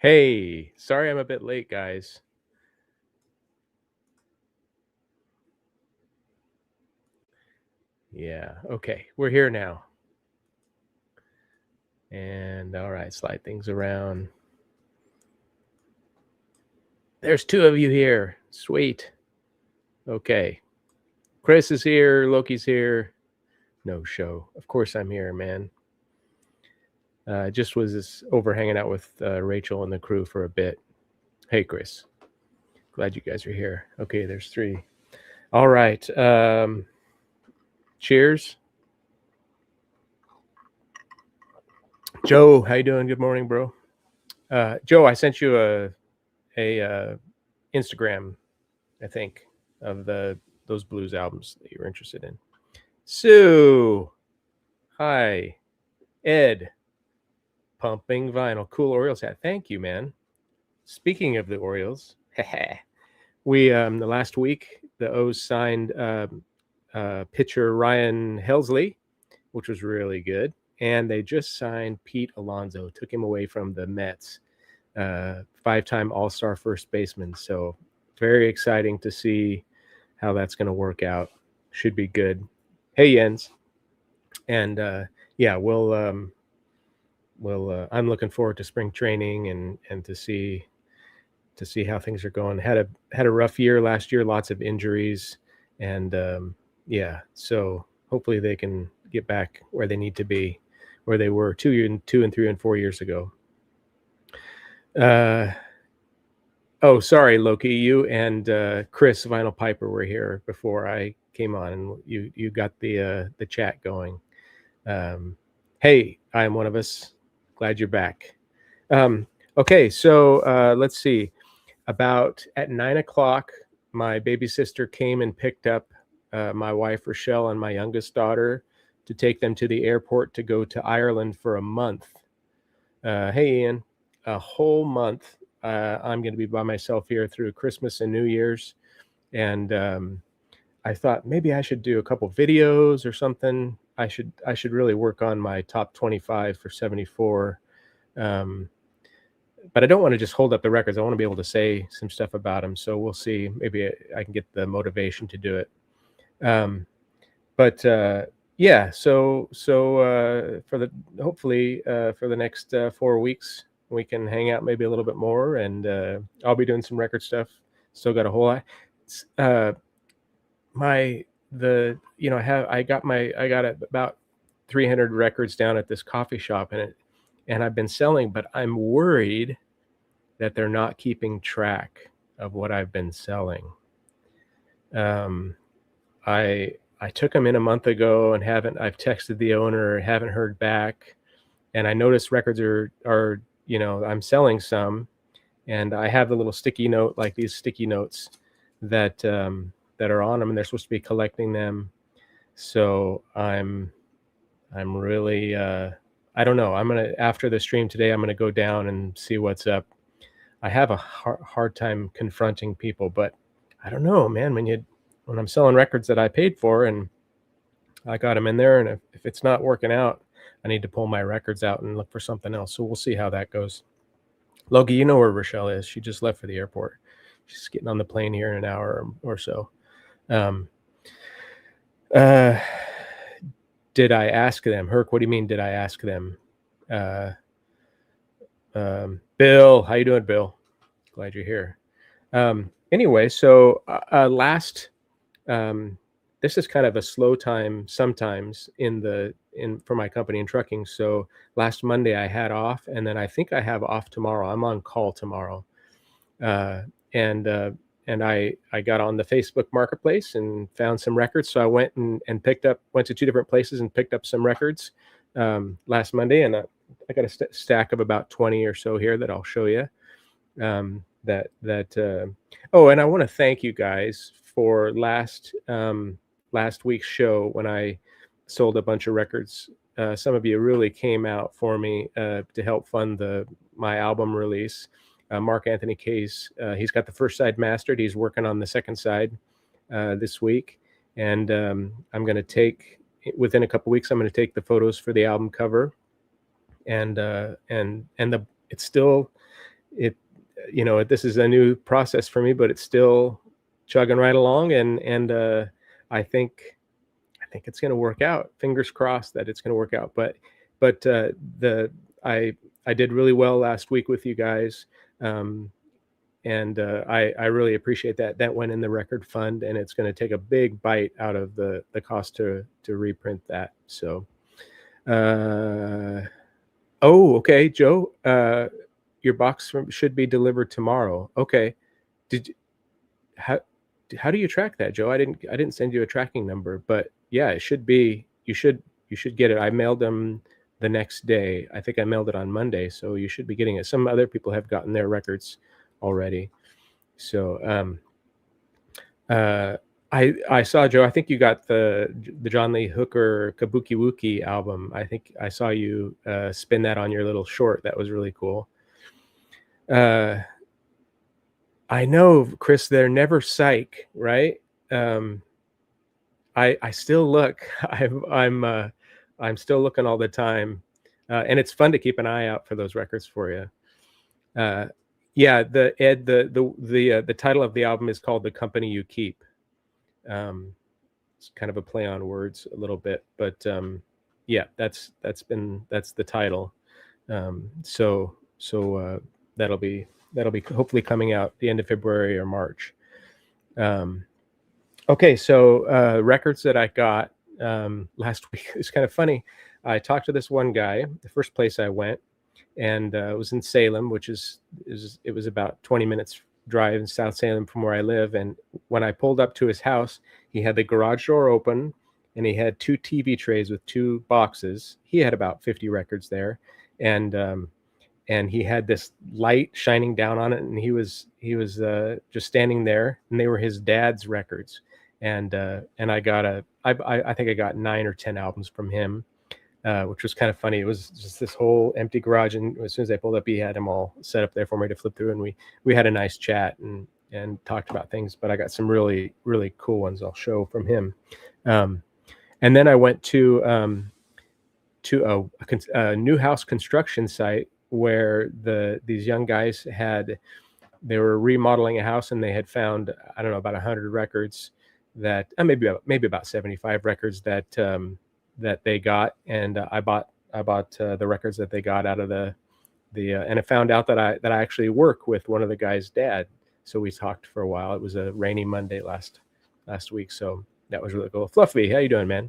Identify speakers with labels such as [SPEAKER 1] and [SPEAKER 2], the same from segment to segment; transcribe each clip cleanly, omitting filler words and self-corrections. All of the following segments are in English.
[SPEAKER 1] Hey, sorry I'm a bit late, guys. Yeah, okay, we're here now. And all right, slide things around. There's two of you here. Sweet. Okay. Chris is here, Loki's here. No show. Of course I'm here, man. Just was over hanging out with Rachel and the crew for a bit. Hey, Chris. Glad you guys are here. Okay, there's three. All right. Cheers. Joe, how you doing? Good morning, bro. Joe, I sent you a Instagram, I think, of those blues albums that you were interested in. Sue, hi. Ed, pumping vinyl, cool Orioles hat. Thank you, man. Speaking of the Orioles, we the last week the O's signed pitcher Ryan Helsley, which was really good, and they just signed Pete Alonso, took him away from the Mets, five-time All-Star first baseman. So very exciting to see how that's going to work out. Should be good. Hey, Jens. And yeah, I'm looking forward to spring training and to see how things are going. Had a rough year last year, lots of injuries, and yeah, so hopefully they can get back where they need to be, where they were 2 and 3 and 4 years ago. Oh, sorry, Loki. You and Chris Vinyl Piper were here before I came on, and you got the chat going. Hey, I am one of us. Glad you're back. Okay, so let's see. About at 9 o'clock, my baby sister came and picked up my wife Rochelle and my youngest daughter to take them to the airport to go to Ireland for a month. Hey, Ian, a whole month. I'm going to be by myself here through Christmas and New Year's, and I thought maybe I should do a couple videos or something. I should really work on my top 25 for 74. But I don't want to just hold up the records. I want to be able to say some stuff about them. So we'll see. Maybe I can get the motivation to do it. But yeah, so for the hopefully for the next 4 weeks we can hang out maybe a little bit more, and I'll be doing some record stuff. Still got a whole lot. I got about 300 records down at this coffee shop, and I've been selling, but I'm worried that they're not keeping track of what I've been selling. I took them in a month ago and I've texted the owner, haven't heard back, and I noticed records are I'm selling some, and I have the little sticky note, like these sticky notes that are on them, and they're supposed to be collecting them. So I'm really I don't know. After the stream today, I'm gonna go down and see what's up. I have a hard time confronting people, but I don't know, man. When I'm selling records that I paid for and I got them in there, and if it's not working out, I need to pull my records out and look for something else. So we'll see how that goes. Logie, you know where Rochelle is. She just left for the airport. She's getting on the plane here in an hour or so. Did I ask them? Herc, what do you mean, did I ask them? Bill, how you doing, Bill? Glad you're here. Anyway, so this is kind of a slow time sometimes for my company in trucking. So last Monday I had off, and then I think I have off tomorrow. I'm on call tomorrow. And I got on the Facebook Marketplace and found some records. So I went to two different places and picked up some records last Monday, and I got a stack of about 20 or so here that I'll show you. Oh, and I want to thank you guys for last week's show when I sold a bunch of records. Some of you really came out for me to help fund my album release. Mark Anthony Case, he's got the first side mastered. He's working on the second side this week, and I'm going to take, within a couple weeks, I'm going to take the photos for the album cover, and it's still, it, this is a new process for me, but it's still chugging right along, and I think it's going to work out. Fingers crossed that it's going to work out. But the I did really well last week with you guys, and I really appreciate that. That went in the record fund, and it's going to take a big bite out of the cost to reprint that. So, okay, Joe, your box should be delivered tomorrow. Okay, did how do you track that, Joe? I didn't send you a tracking number, but yeah, it should be. You should get it. I mailed them the next day. I think I mailed it on Monday, so you should be getting it. Some other people have gotten their records already. So I saw, Joe, I think you got the John Lee Hooker Kabuki Wookie album. I think I saw you spin that on your little short. That was really cool. I know, Chris, they're never psych, right? I still look. I'm still looking all the time, and it's fun to keep an eye out for those records for you. Yeah, the title of the album is called "The Company You Keep." It's kind of a play on words a little bit, but yeah, that's the title. So that'll be hopefully coming out the end of February or March. Okay, so records that I got last week. It's kind of funny. I talked to this one guy. The first place I went, and it was in Salem, which it was about 20 minutes drive in South Salem from where I live. And when I pulled up to his house, he had the garage door open, and he had 2 TV trays with 2 boxes. He had about 50 records there, and he had this light shining down on it, and he was just standing there, and they were his dad's records. And I think I got 9 or 10 albums from him, which was kind of funny. It was just this whole empty garage, and as soon as I pulled up, he had them all set up there for me to flip through, and we had a nice chat and talked about things. But I got some really, really cool ones I'll show from him. And then I went to a new house construction site where these young guys they were remodeling a house, and they had found, I don't know, about 100 records that maybe about 75 records that they got, and I bought the records that they got out of and I found out that I actually work with one of the guys' dad, so we talked for a while. It was a rainy Monday last week, so that was really cool. Fluffy, how you doing, man?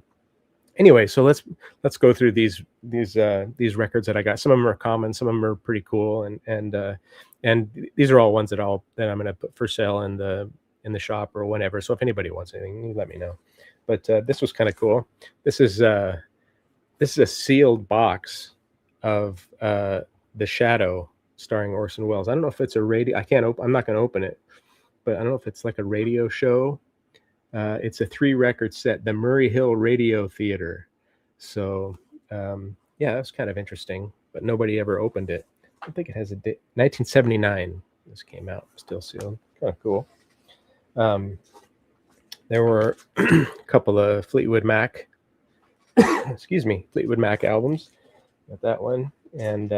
[SPEAKER 1] Anyway, so let's go through these records that I got. Some of them are common, some of them are pretty cool, and these are all ones that I'm going to put for sale in the shop or whatever. So if anybody wants anything, let me know. But this was kind of cool. This is a sealed box of The Shadow, starring Orson Welles. I don't know if it's a radio. I'm not going to open it, but I don't know if it's like a radio show. It's a 3-record set, the Murray Hill Radio Theater. So yeah, that's kind of interesting, but nobody ever opened it. I think it has a date, 1979. This came out, still sealed. Kind of cool. There were a couple of Fleetwood Mac, Fleetwood Mac albums. Got that one, and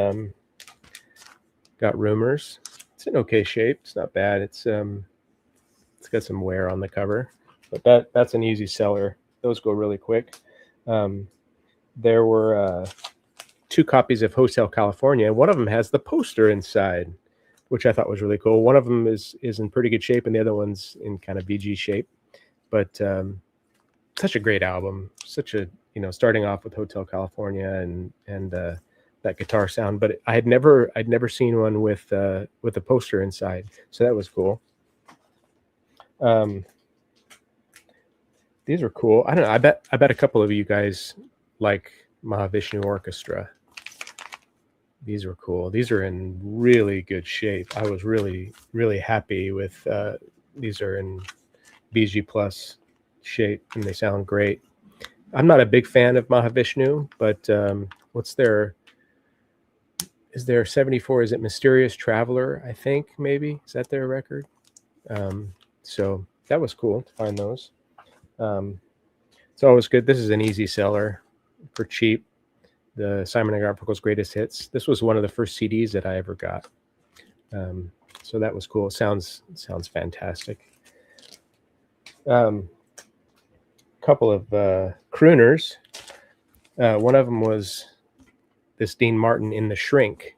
[SPEAKER 1] got Rumors. It's in okay shape. It's not bad. It's got some wear on the cover, but that's an easy seller. Those go really quick. There were 2 copies of Hotel California. One of them has the poster inside, which I thought was really cool. One of them is in pretty good shape, and the other one's in kind of VG shape. But such a great album. Such a, starting off with Hotel California and that guitar sound. But I'd never seen one with a poster inside, so that was cool. These are cool. I don't know. I bet a couple of you guys like Mahavishnu Orchestra. These were cool. These are in really good shape. I was really, really happy with these. Are in BG Plus shape, and they sound great. I'm not a big fan of Mahavishnu, but is there 74? Is it Mysterious Traveler? I think maybe. Is that their record? So that was cool to find those. It's always good. This is an easy seller for cheap. The Simon & Garfunkel's Greatest Hits. This was one of the first CDs that I ever got. So that was cool. Sounds fantastic. Couple of crooners. One of them was this Dean Martin in The Shrink.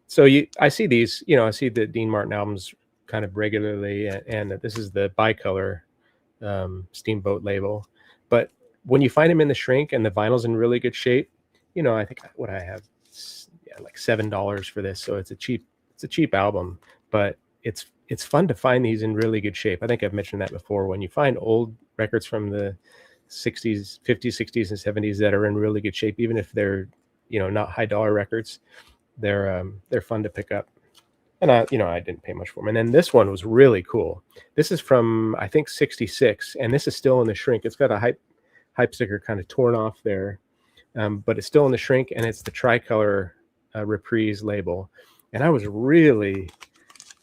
[SPEAKER 1] So I see these, I see the Dean Martin albums kind of regularly, and this is the Bicolor Steamboat label. But when you find them in The Shrink and the vinyl's in really good shape, I think what I have, like $7 for this. So it's a cheap album, but it's fun to find these in really good shape. I think I've mentioned that before. When you find old records from the 60s, 50s, 60s, and 70s that are in really good shape, even if they're, not high dollar records, they're fun to pick up. And I didn't pay much for them. And then this one was really cool. This is from, I think, 66, and this is still in The Shrink. It's got a hype sticker kind of torn off there, but it's still in The Shrink, and it's the Tricolor Reprise label. And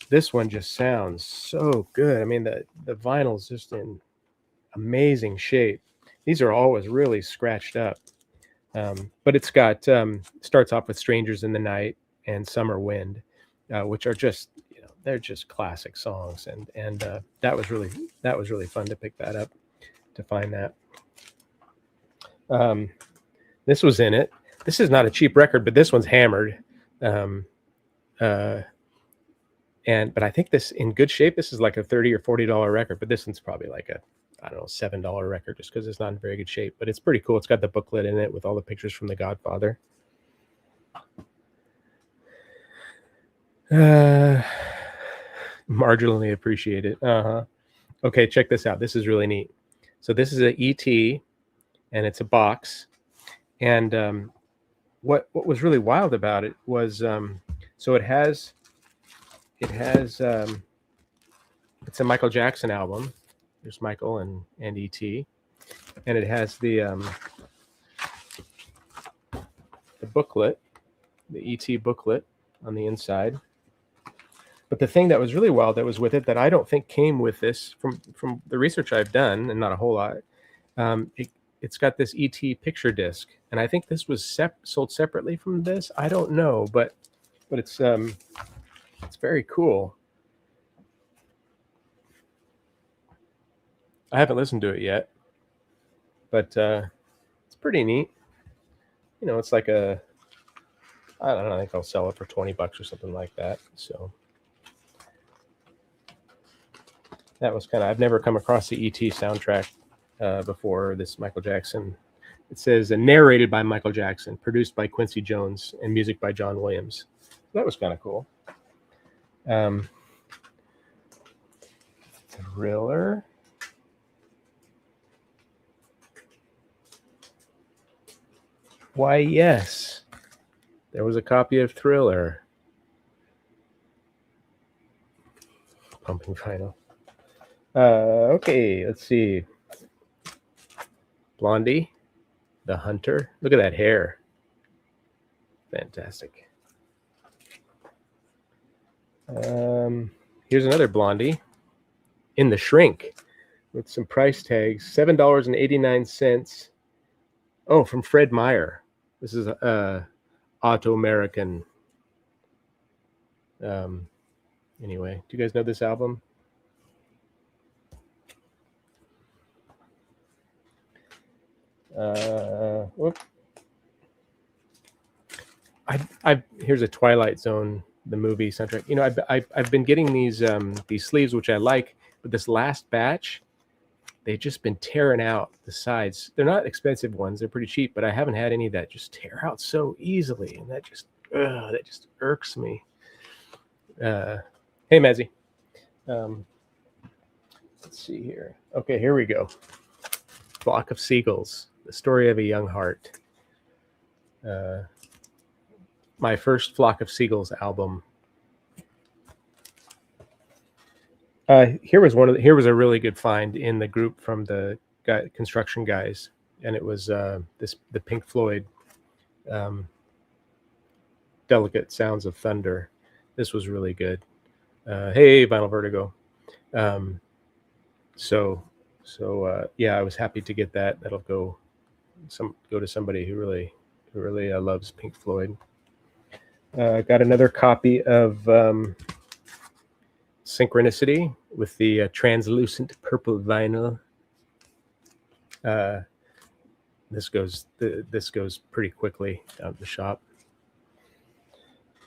[SPEAKER 1] this one just sounds so good. I mean, the vinyl's just in amazing shape. These are always really scratched up. But it's got, starts off with Strangers in the Night and Summer Wind, which are just, they're just classic songs. And that was really fun to pick that up, to find that. This was in it. This is not a cheap record, but this one's hammered. But I think this in good shape. This is like a $30 or $40 record, but this one's probably like a, I don't know, $7 record, just because it's not in very good shape. But it's pretty cool. It's got the booklet in it with all the pictures from The Godfather. Marginally appreciated. Okay, check this out. This is really neat. So this is an ET, and it's a box. And what was really wild about it was, so it has it's a Michael Jackson album. There's Michael and E.T. And it has the booklet, the E.T. booklet on the inside. But the thing that was really wild that was with it, that I don't think came with this, from the research I've done, and not a whole lot, it's got this E.T. picture disc. And I think this was sold separately from this. I don't know, but it's very cool. I haven't listened to it yet, but it's pretty neat. It's like I don't know, I think I'll sell it for $20 or something like that. So that was I've never come across the E.T. soundtrack before, this Michael Jackson. It says narrated by Michael Jackson, produced by Quincy Jones, and music by John Williams. So that was kind of cool. Thriller. Why, yes, there was a copy of Thriller. Pumping vinyl. Okay, let's see. Blondie, The Hunter. Look at that hair. Fantastic. Here's another Blondie, In the Shrink, with some price tags. $7.89. Oh, from Fred Meyer. This is Auto American. Anyway, do you guys know this album? Here's a Twilight Zone, the movie soundtrack. I've been getting these sleeves, which I like, but this last batch, they've just been tearing out the sides. They're not expensive ones; they're pretty cheap, but I haven't had any that just tear out so easily, and that just irks me. Hey, Mazzy. Let's see here. Okay, here we go. Flock of Seagulls, The Story of a Young Heart. My first Flock of Seagulls album. Here was a really good find in the group from the construction guys, and it was the Pink Floyd Delicate Sounds of Thunder. This was really good. Hey, Vinyl Vertigo. So I was happy to get that. That'll go to somebody who really loves Pink Floyd. Got another copy of Synchronicity with the translucent purple vinyl. This goes pretty quickly out of the shop.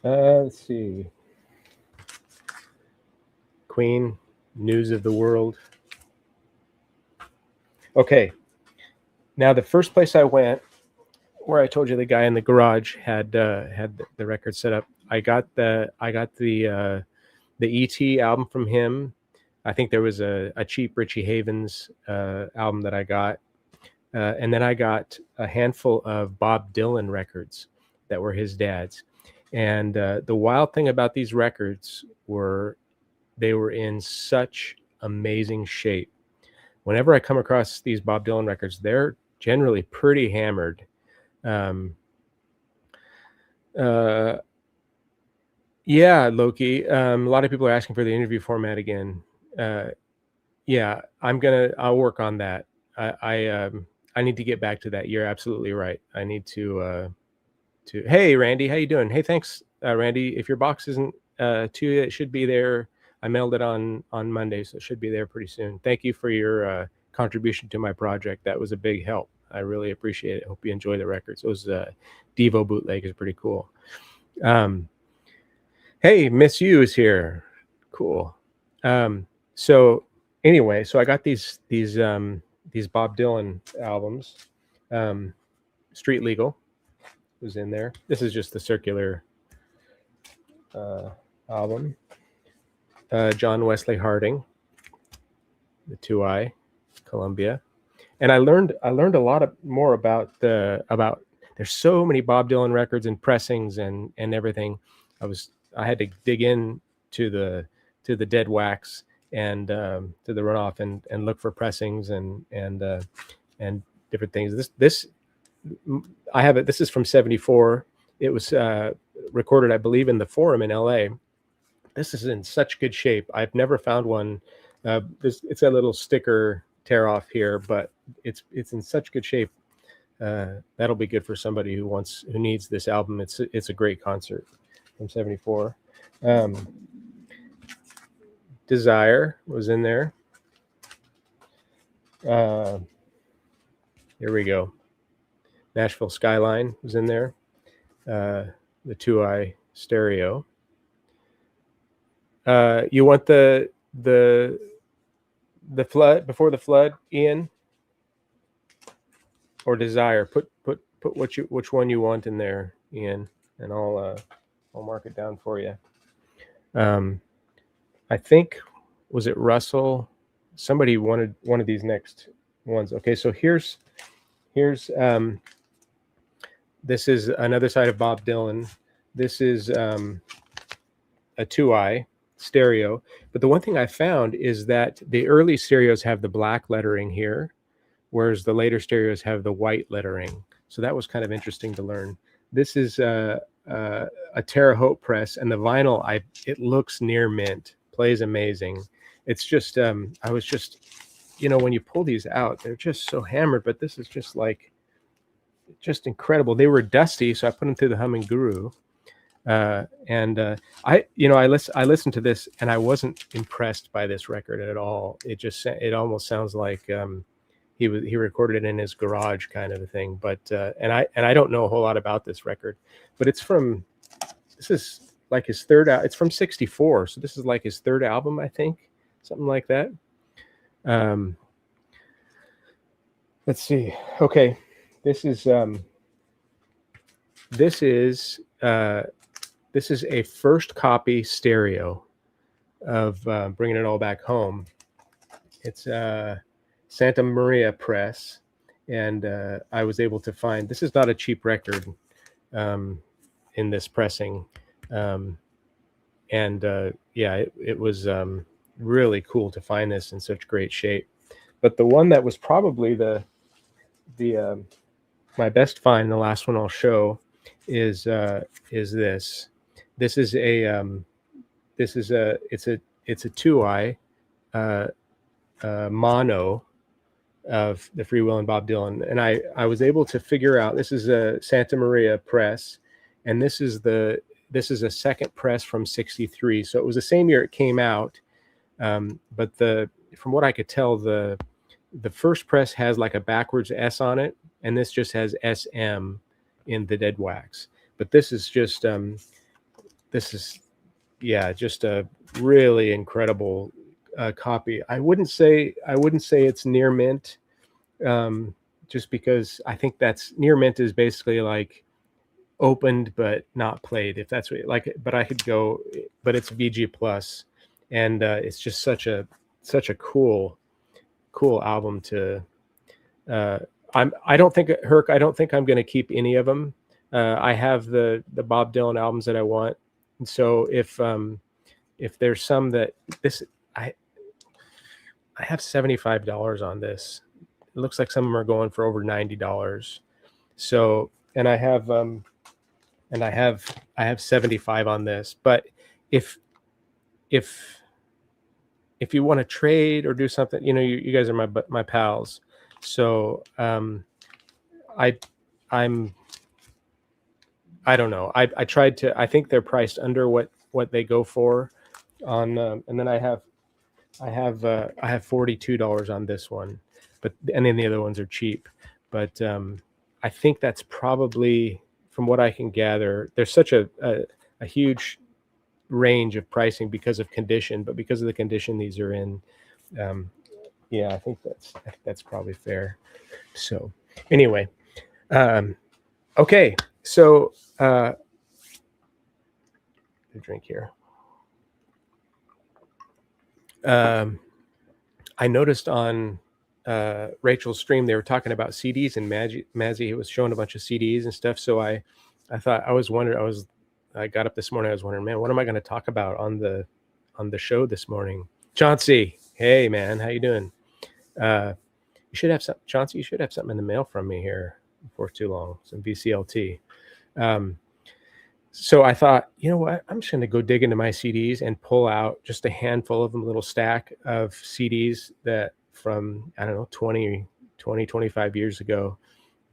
[SPEAKER 1] Let's see. Queen, News of the World. Okay. Now the first place I went, where I told you the guy in the garage had the record set up, I got the E.T. album from him. I think there was a cheap Richie Havens album that I got. And then I got a handful of Bob Dylan records that were his dad's. And the wild thing about these records were they were in such amazing shape. Whenever I come across these Bob Dylan records, they're generally pretty hammered. Yeah, Loki. A lot of people are asking for the interview format again. Yeah, I'll work on that. I need to get back to that. You're absolutely right. I need to hey, Randy, how you doing? Hey, thanks, Randy. If your box isn't to you, it should be there. I mailed it on Monday, so it should be there pretty soon. Thank you for your contribution to my project. That was a big help. I really appreciate it. Hope you enjoy the records. Those Devo bootleg is pretty cool. Hey, Miss You is here. Cool. So anyway, so I got these Bob Dylan albums. Street Legal was in there. This is just the circular album. John Wesley Harding, the 2i, Columbia. And I learned a lot more about there's so many Bob Dylan records and pressings and everything. I had to dig in to the dead wax and to the runoff and look for pressings and different things. This I have it. This is from '74. It was recorded, I believe, in the Forum in LA. This is in such good shape. I've never found one. It's a little sticker tear off here, but it's in such good shape. That'll be good for somebody who needs this album. It's a great concert from '74. Desire was in there. Here we go. Nashville Skyline was in there. The 2i stereo. You want the flood, Before the Flood, Ian, or Desire? Put which one you want in there, Ian, and I'll mark it down for you. I think, was it Russell? Somebody wanted one of these next ones. Okay, so here's this is another side of Bob Dylan. This is a 2i stereo. But the one thing I found is that the early stereos have the black lettering here, whereas the later stereos have the white lettering. So that was kind of interesting to learn. This is a Terre Haute press, and the vinyl, it looks near mint. Plays amazing. It's just I was just, when you pull these out, they're just so hammered, but this is just incredible. They were dusty, so I put them through the Humming Guru. I listened to this and I wasn't impressed by this record at all. It almost sounds like he recorded it in his garage kind of a thing. But and I don't know a whole lot about this record, but this is like his third out. It's from '64, so this is like his third album, I think, something like that. Let's see. Okay, this is a first copy stereo of Bringing It All Back Home. It's Santa Maria Press, and I was able to find, this is not a cheap record in this pressing. It was really cool to find this in such great shape. But the one that was probably my best find, the last one I'll show, is this. This is it's a 2i mono of the Free Will and Bob Dylan, and I was able to figure out, this is a Santa Maria press, and this is a second press from '63. So it was the same year it came out, But from what I could tell, the first press has like a backwards S on it, and this just has SM in the dead wax. But this is just just a really incredible copy. I wouldn't say it's near mint, just because I think that's near mint is basically like opened but not played, if that's what like. But I could go, but it's VG plus, and it's just such a cool album to. I don't think Herc. I don't think I'm going to keep any of them. I have the Bob Dylan albums that I want, and so if there's some that this I have $75 on this. It looks like some of them are going for over $90. So, and I have 75 on this. But if you want to trade or do something, you guys are my pals. So I don't know. I tried to. I think they're priced under what they go for on, and then I have $42 on this one, and then the other ones are cheap. But I think that's probably, from what I can gather, there's such a huge range of pricing because of condition, but because of the condition these are in, I think that's probably fair. So anyway, okay, so the drink here. I noticed on Rachel's stream they were talking about CDs, and Mazzy was showing a bunch of CDs and stuff. So I thought, I got up this morning, I was wondering, man, what am I going to talk about on the show this morning? Chauncey, hey man, how you doing? You should have Chauncey, you should have something in the mail from me here before too long, some VCLT. So I thought, you know what, I'm just going to go dig into my CDs and pull out just a handful of them, a little stack of CDs that from, I don't know, 25 years ago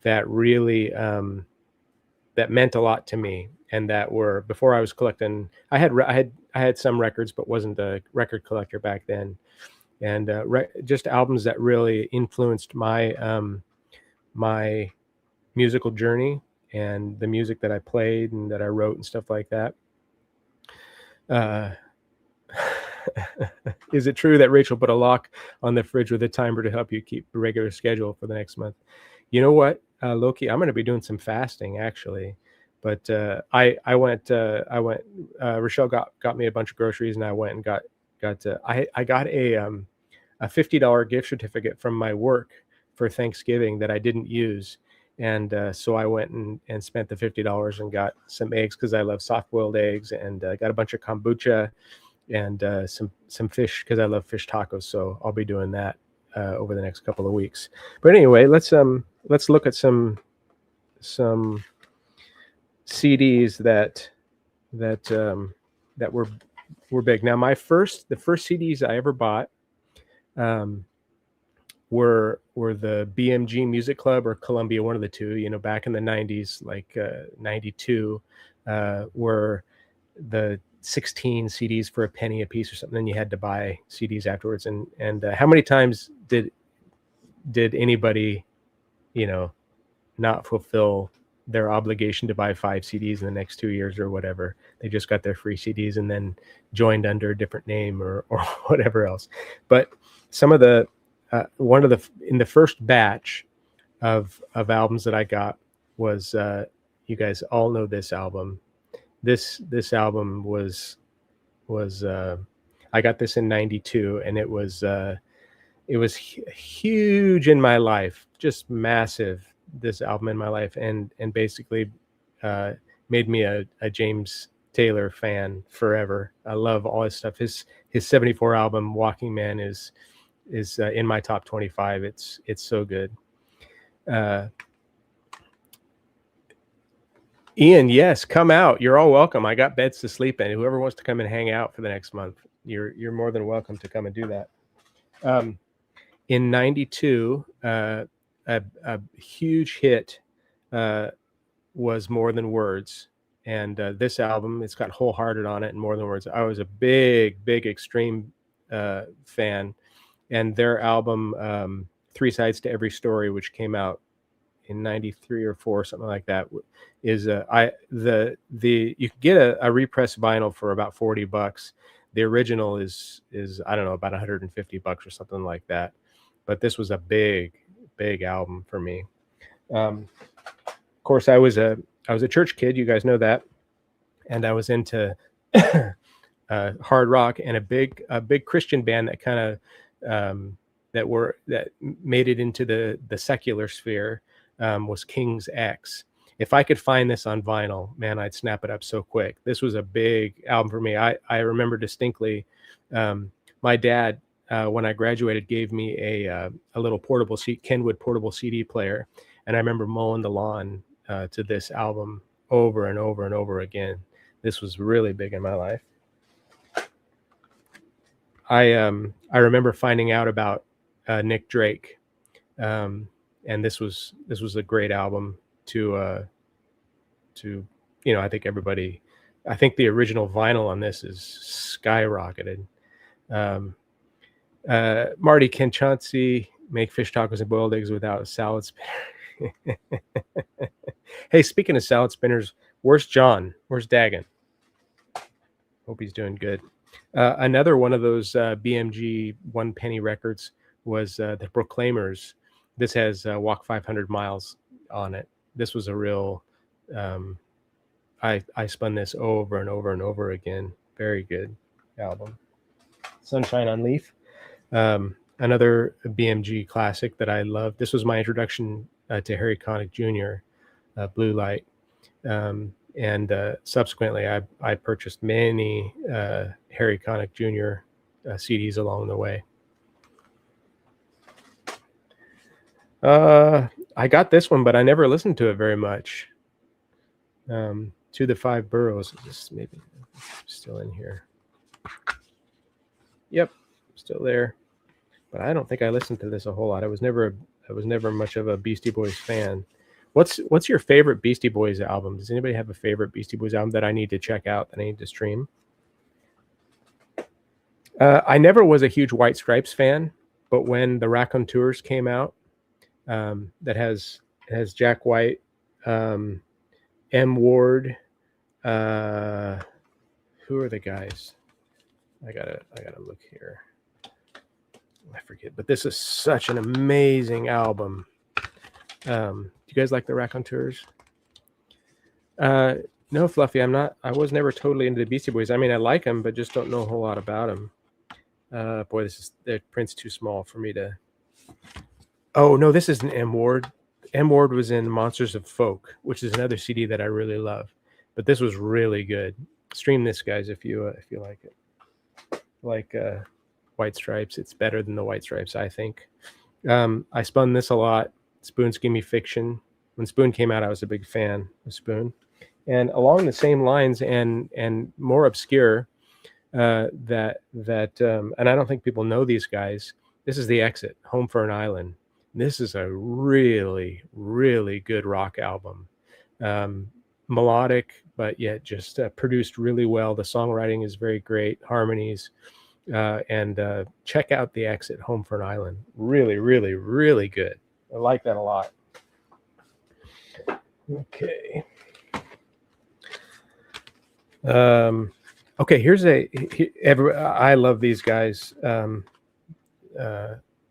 [SPEAKER 1] that really, that meant a lot to me. And that were, before I was collecting, I had some records, but wasn't a record collector back then. And just albums that really influenced my my musical journey and the music that I played and that I wrote and stuff like that. Is it true that Rachel put a lock on the fridge with a timer to help you keep a regular schedule for the next month? You know what, Loki, I'm going to be doing some fasting actually. But I went. Rochelle got me a bunch of groceries, and I went and got. I got a $50 gift certificate from my work for Thanksgiving that I didn't use, and so I went and spent the $50 and got some eggs because I love soft-boiled eggs, and got a bunch of kombucha and some fish because I love fish tacos. So I'll be doing that over the next couple of weeks. But anyway, let's look at some CDs that were big. Now, the first CDs I ever bought were the BMG Music Club or Columbia, one of the two. Back in the 90s, like 92, were the 16 CDs for a penny a piece or something. Then you had to buy CDs afterwards. And how many times did anybody, not fulfill their obligation to buy 5 CDs in the next 2 years or whatever? They just got their free CDs and then joined under a different name or whatever else. But some of the in the first batch of albums that I got was you guys all know this album. This album was I got this in 92, and it was huge in my life, just massive. This album in my life, and basically made me a James Taylor fan forever. I love all his stuff. His 74 album Walking Man is in my top 25. It's so good. Ian, yes, come out. You're all welcome. I got beds to sleep in. Whoever wants to come and hang out for the next month, you're more than welcome to come and do that. In 92, a huge hit was More Than Words, and this album, it's got Wholehearted on it and More Than Words. I was a big Extreme fan, and their album Three Sides to Every Story, which came out in 93 or 4, something like that, is you can get a repressed vinyl for about $40. The original is I don't know, about $150 or something like that. But this was a big album for me. Of course, I was a church kid. You guys know that, and I was into hard rock, and a big Christian band that kind of that made it into the secular sphere was King's X. If I could find this on vinyl, man, I'd snap it up so quick. This was a big album for me. I remember distinctly, my dad, when I graduated, gave me a little Kenwood portable CD player, and I remember mowing the lawn to this album over and over and over again. This was really big in my life. I remember finding out about Nick Drake, and this was a great album to I think the original vinyl on this is skyrocketed. Marty Kenchauncey, make fish tacos and boiled eggs without a salad spinner. Hey, speaking of salad spinners, where's John? Where's Dagan? Hope he's doing good. Another one of those BMG 1 penny records was the Proclaimers. This has Walk 500 Miles on it. This was a real, I spun this over and over and over again. Very good album. Sunshine on Leaf, another BMG classic that I love. This was my introduction to Harry Connick Jr., Blue Light. And subsequently, I purchased many Harry Connick Jr. CDs along the way. I got this one, but I never listened to it very much. To the Five Boroughs. This maybe still in here. Yep, still there. But I don't think I listened to this a whole lot. I was never much of a Beastie Boys fan. What's your favorite Beastie Boys album? Does anybody have a favorite Beastie Boys album that I need to check out, that I need to stream? I never was a huge White Stripes fan, but when the Raconteurs came out, that has Jack White, M. Ward, who are the guys? I gotta look here. I forget, but this is such an amazing album. Do you guys like the Raconteurs? No, Fluffy, I was never totally into the Beastie Boys. I mean, I like them, but just don't know a whole lot about them. Boy, the print's too small for me to. Oh no, this isn't M. Ward. M. Ward was in Monsters of Folk, which is another CD that I really love. But this was really good. Stream this, guys, if you like it. Like White Stripes, it's better than the White Stripes, I think. I spun this a lot. Spoon's Gimme Fiction. When Spoon came out, I was a big fan of Spoon. And along the same lines and more obscure, and I don't think people know these guys. This is The Exit, Home for an Island. This is a really, really good rock album. Melodic, but yet just produced really well. The songwriting is very great, harmonies. And check out The Exit, Home for an Island. Really, really, really good. I like that a lot. Okay. Okay, here's I love these guys.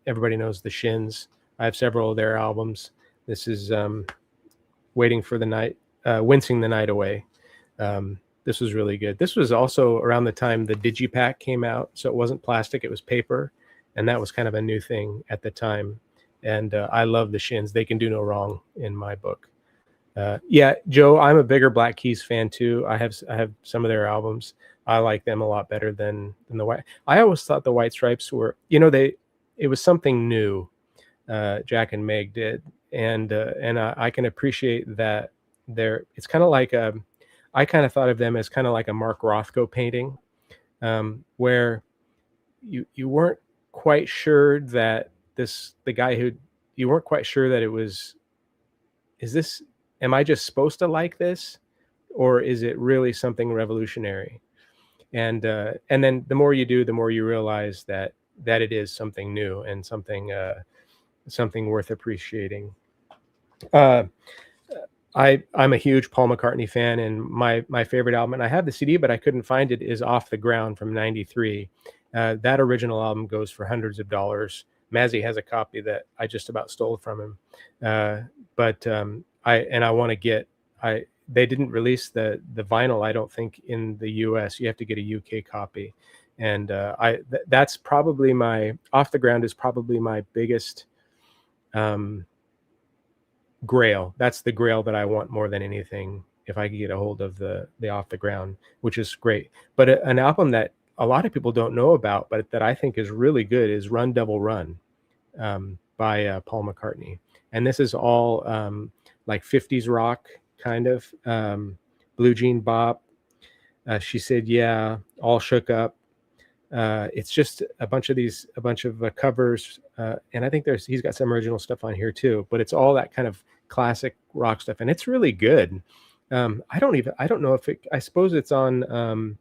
[SPEAKER 1] Everybody knows the Shins. I have several of their albums. This is Waiting for the Night, Wincing the Night Away. This was really good. This was also around the time the Digipack came out, so it wasn't plastic, it was paper, and that was kind of a new thing at the time. And I love the Shins. They can do no wrong in my book. Yeah, Joe, I'm a bigger Black Keys fan too. I have some of their albums. I like them a lot better than the White. I always thought the White Stripes were, it was something new. Jack and Meg did, and I can appreciate that. It's kind of like I kind of thought of them as kind of like a Mark Rothko painting, where you weren't quite sure that you weren't quite sure that it was, am I just supposed to like this, or is it really something revolutionary? And then the more you do, the more you realize that it is something new and something worth appreciating. Uh, I'm a huge Paul McCartney fan, and my favorite album, and I have the CD, but I couldn't find it, is Off the Ground from '93. That original album goes for hundreds of dollars. Mazzy has a copy that I just about stole from him, but I want to get I. They didn't release the vinyl, I don't think, in the U.S. You have to get a UK copy, and that's probably my Off the Ground is probably my biggest. Um, Grail. That's the Grail that I want more than anything. If I could get a hold of the Off the Ground, which is great. But an album that a lot of people don't know about, but that I think is really good, is Run Devil Run, by Paul McCartney. And this is all like 50s rock kind of, Blue Jean Bop. She Said Yeah, All Shook Up. It's just a bunch of covers, and I think he's got some original stuff on here too. But it's all that kind of classic rock stuff, and it's really good. I don't know if I suppose it's on. I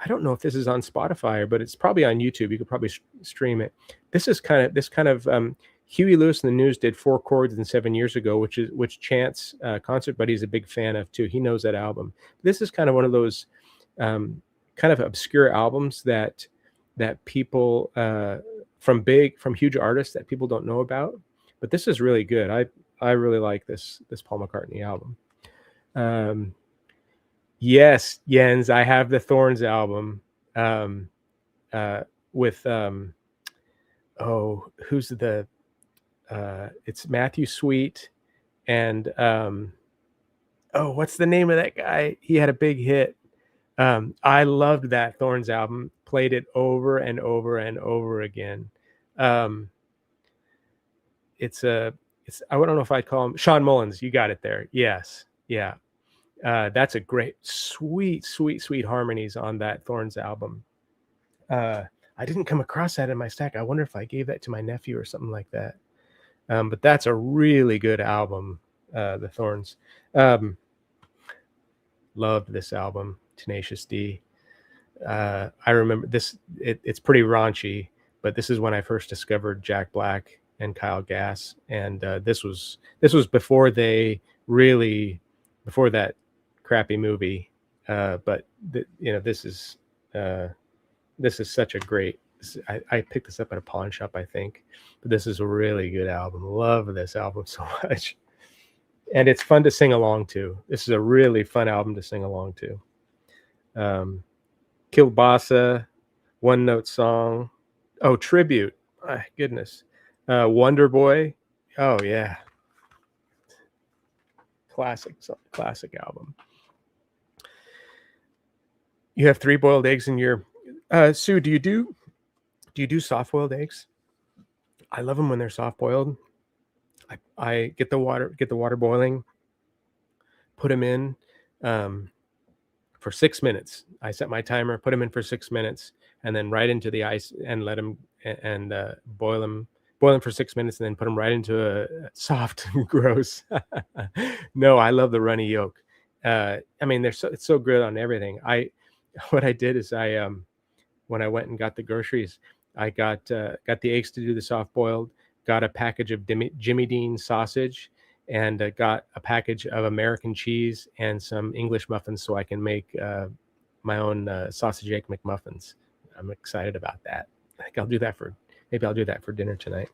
[SPEAKER 1] don't know if this is on Spotify, but it's probably on YouTube. You could probably stream it. This kind of Huey Lewis and the News did 4 Chords and 7 years ago, which Chance Concert Buddy is a big fan of too. He knows that album. This is kind of one of those kind of obscure albums that people from huge artists that people don't know about. But this is really good. I really like this Paul McCartney album. Yes, Jens, I have the Thorns album with who's the it's Matthew Sweet and what's the name of that guy? He had a big hit. I loved that Thorns album. Played it over and over and over again. It's I don't know if I'd call him Sean Mullins. You got it there. Yes, yeah. That's a great, sweet harmonies on that Thorns album. I didn't come across that in my stack. I wonder if I gave that to my nephew or something like that. But that's a really good album, the Thorns. Loved this album, Tenacious D. I remember this. It's pretty raunchy, but this is when I first discovered Jack Black and Kyle Gass, and this was before before that crappy movie. But this is such a great. I picked this up at a pawn shop, I think, but this is a really good album. Love this album so much, and it's fun to sing along to. This is a really fun album to sing along to. Kilbasa, One Note Song. Oh, Tribute. My goodness. Wonder Boy. Oh yeah. Classic album. You have 3 boiled eggs in your Sue, do you do soft boiled eggs? I love them when they're soft boiled. I get the water boiling, put them in for 6 minutes. I set my timer, put them in for 6 minutes, and then right into the ice and let them and boil them for 6 minutes, and then put them right into a soft gross. No, I love the runny yolk. I mean, it's so good on everything. What I did is when I went and got the groceries, I got the eggs to do the soft boiled, got a package of Jimmy Dean sausage, and got a package of American cheese and some English muffins so I can make my own sausage egg McMuffins. I'm excited about that. I think I'll do that for dinner tonight.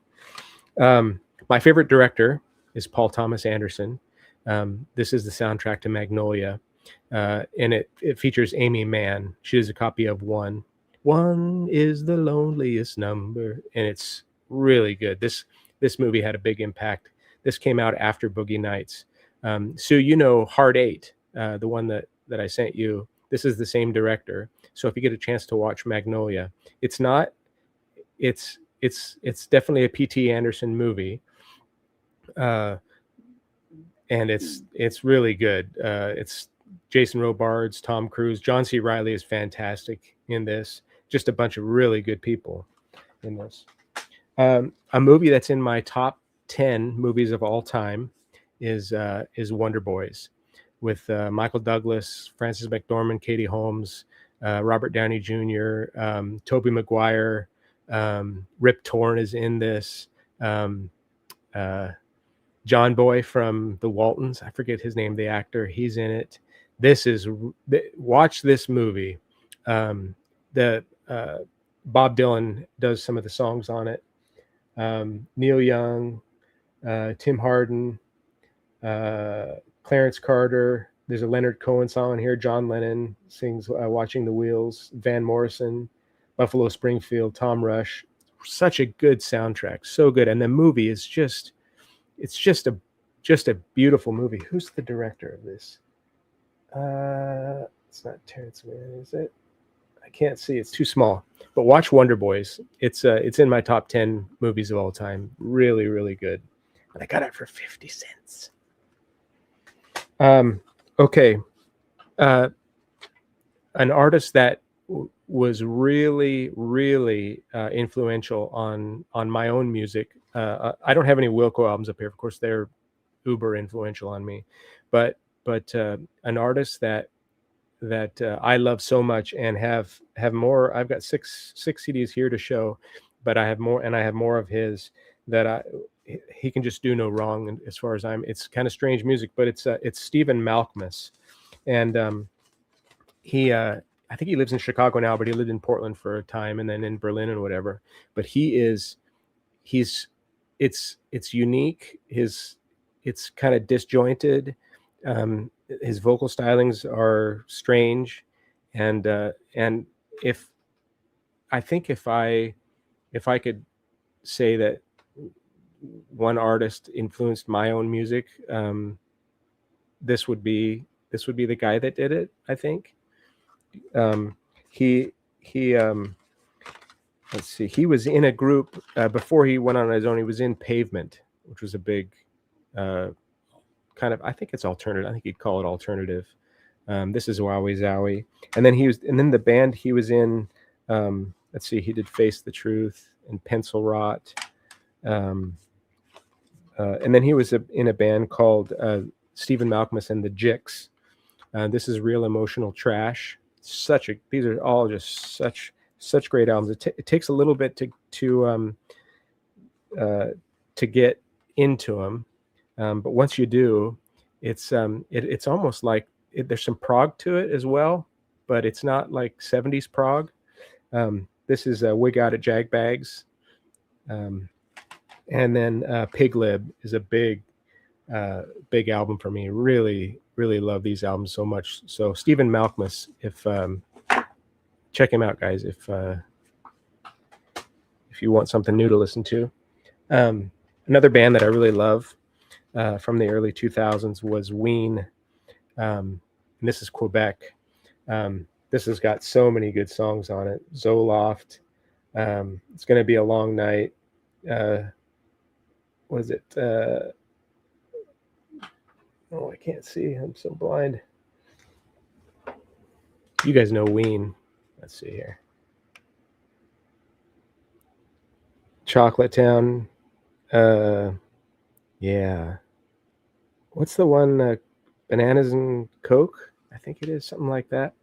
[SPEAKER 1] My favorite director is Paul Thomas Anderson. This is the soundtrack to Magnolia, and it features Amy Mann. She has a copy of One. One is the loneliest number, and it's really good. This movie had a big impact. This came out after Boogie Nights. Sue, Hard Eight, the one that I sent you. This is the same director. So if you get a chance to watch Magnolia, it's definitely a P.T. Anderson movie, and it's really good. It's Jason Robards, Tom Cruise, John C. Reilly is fantastic in this. Just a bunch of really good people in this. A movie that's in my top 10 movies of all time is Wonder Boys. with Michael Douglas, Frances McDormand, Katie Holmes, Robert Downey Jr., Tobey Maguire, Rip Torn is in this. John Boy from the Waltons, I forget his name, the actor, he's in it. Watch this movie. The Bob Dylan does some of the songs on it. Neil Young, Tim Hardin, Clarence Carter. There's a Leonard Cohen song here. John Lennon sings Watching the Wheels. Van Morrison, Buffalo Springfield, Tom Rush. Such a good soundtrack. So good. And the movie is just a beautiful movie. Who's the director of this? It's not Terrence Mann, is it? I can't see. It's too small. But watch Wonder Boys. It's in my top 10 movies of all time. Really, really good. And I got it for 50 cents. Okay. An artist that was really, really influential on my own music. I don't have any Wilco albums up here. Of course, they're uber influential on me. But an artist that I love so much and have more. I've got six CDs here to show, but I have more, and I have more of his that he can just do no wrong as far as it's kind of strange music, but it's Stephen Malkmus, and I think he lives in Chicago now, but he lived in Portland for a time and then in Berlin and whatever. But it's unique. It's kind of disjointed. His vocal stylings are strange, and if I could say that one artist influenced my own music, this would be the guy that did it. I think he let's see, he was in a group before he went on his own. He was in Pavement, which was a big kind of, I think it's alternative. I think you'd call it alternative. This is Wowie Zowie. And then the band he was in, let's see, he did Face the Truth and Pencil Rot. And then he was in a band called Stephen Malkmus and the Jicks. This is Real Emotional Trash. These are all just such great albums. It takes a little bit to get into them. But once you do, it's almost like there's some prog to it as well, but it's not like 70s prog. This is Wig Out at Jagbags. And then Pig Lib is a big album for me. Really, really love these albums so much. So Stephen Malkmus, check him out, guys, if you want something new to listen to. Another band that I really love from the early 2000s was Ween. And this is Quebec. This has got so many good songs on it. Zoloft. It's going to be a long night. What is it? I can't see. I'm so blind. You guys know Ween. Let's see here. Chocolate Town. Yeah. What's the one? Bananas and Coke? I think it is something like that.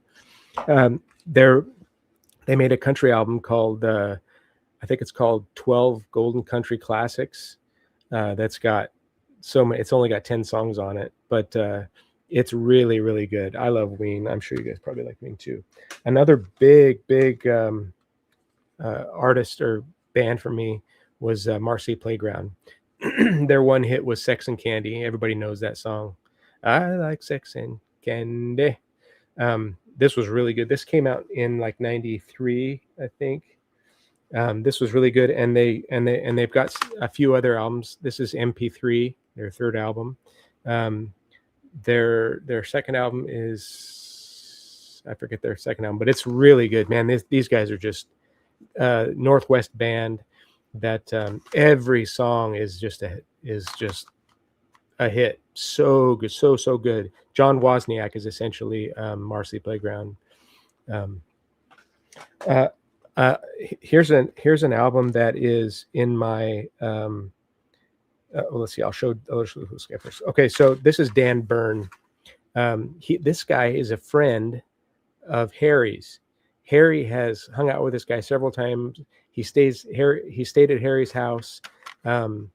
[SPEAKER 1] They made a country album called, I think it's called 12 Golden Country Classics. That's got so many. It's only got 10 songs on it, but it's really, really good. I love Ween. I'm sure you guys probably like Ween too. Another big artist or band for me was Marcy Playground. Their one hit was Sex and Candy. Everybody knows that song. I like sex and candy. This was really good. This came out in like 93, I think. This was really good, and they've got a few other albums. This is MP3, their third album. Their second album is, I forget their second album, but it's really good, man. These guys are just Northwest band that every song is just a hit. So good, so good. John Wozniak is essentially Marcy Playground. Here's an album that is in my let's see, I'll show who's first. Okay, so this is Dan Byrne. This guy is a friend of Harry's. Harry has hung out with this guy several times. He stayed at Harry's house. Dan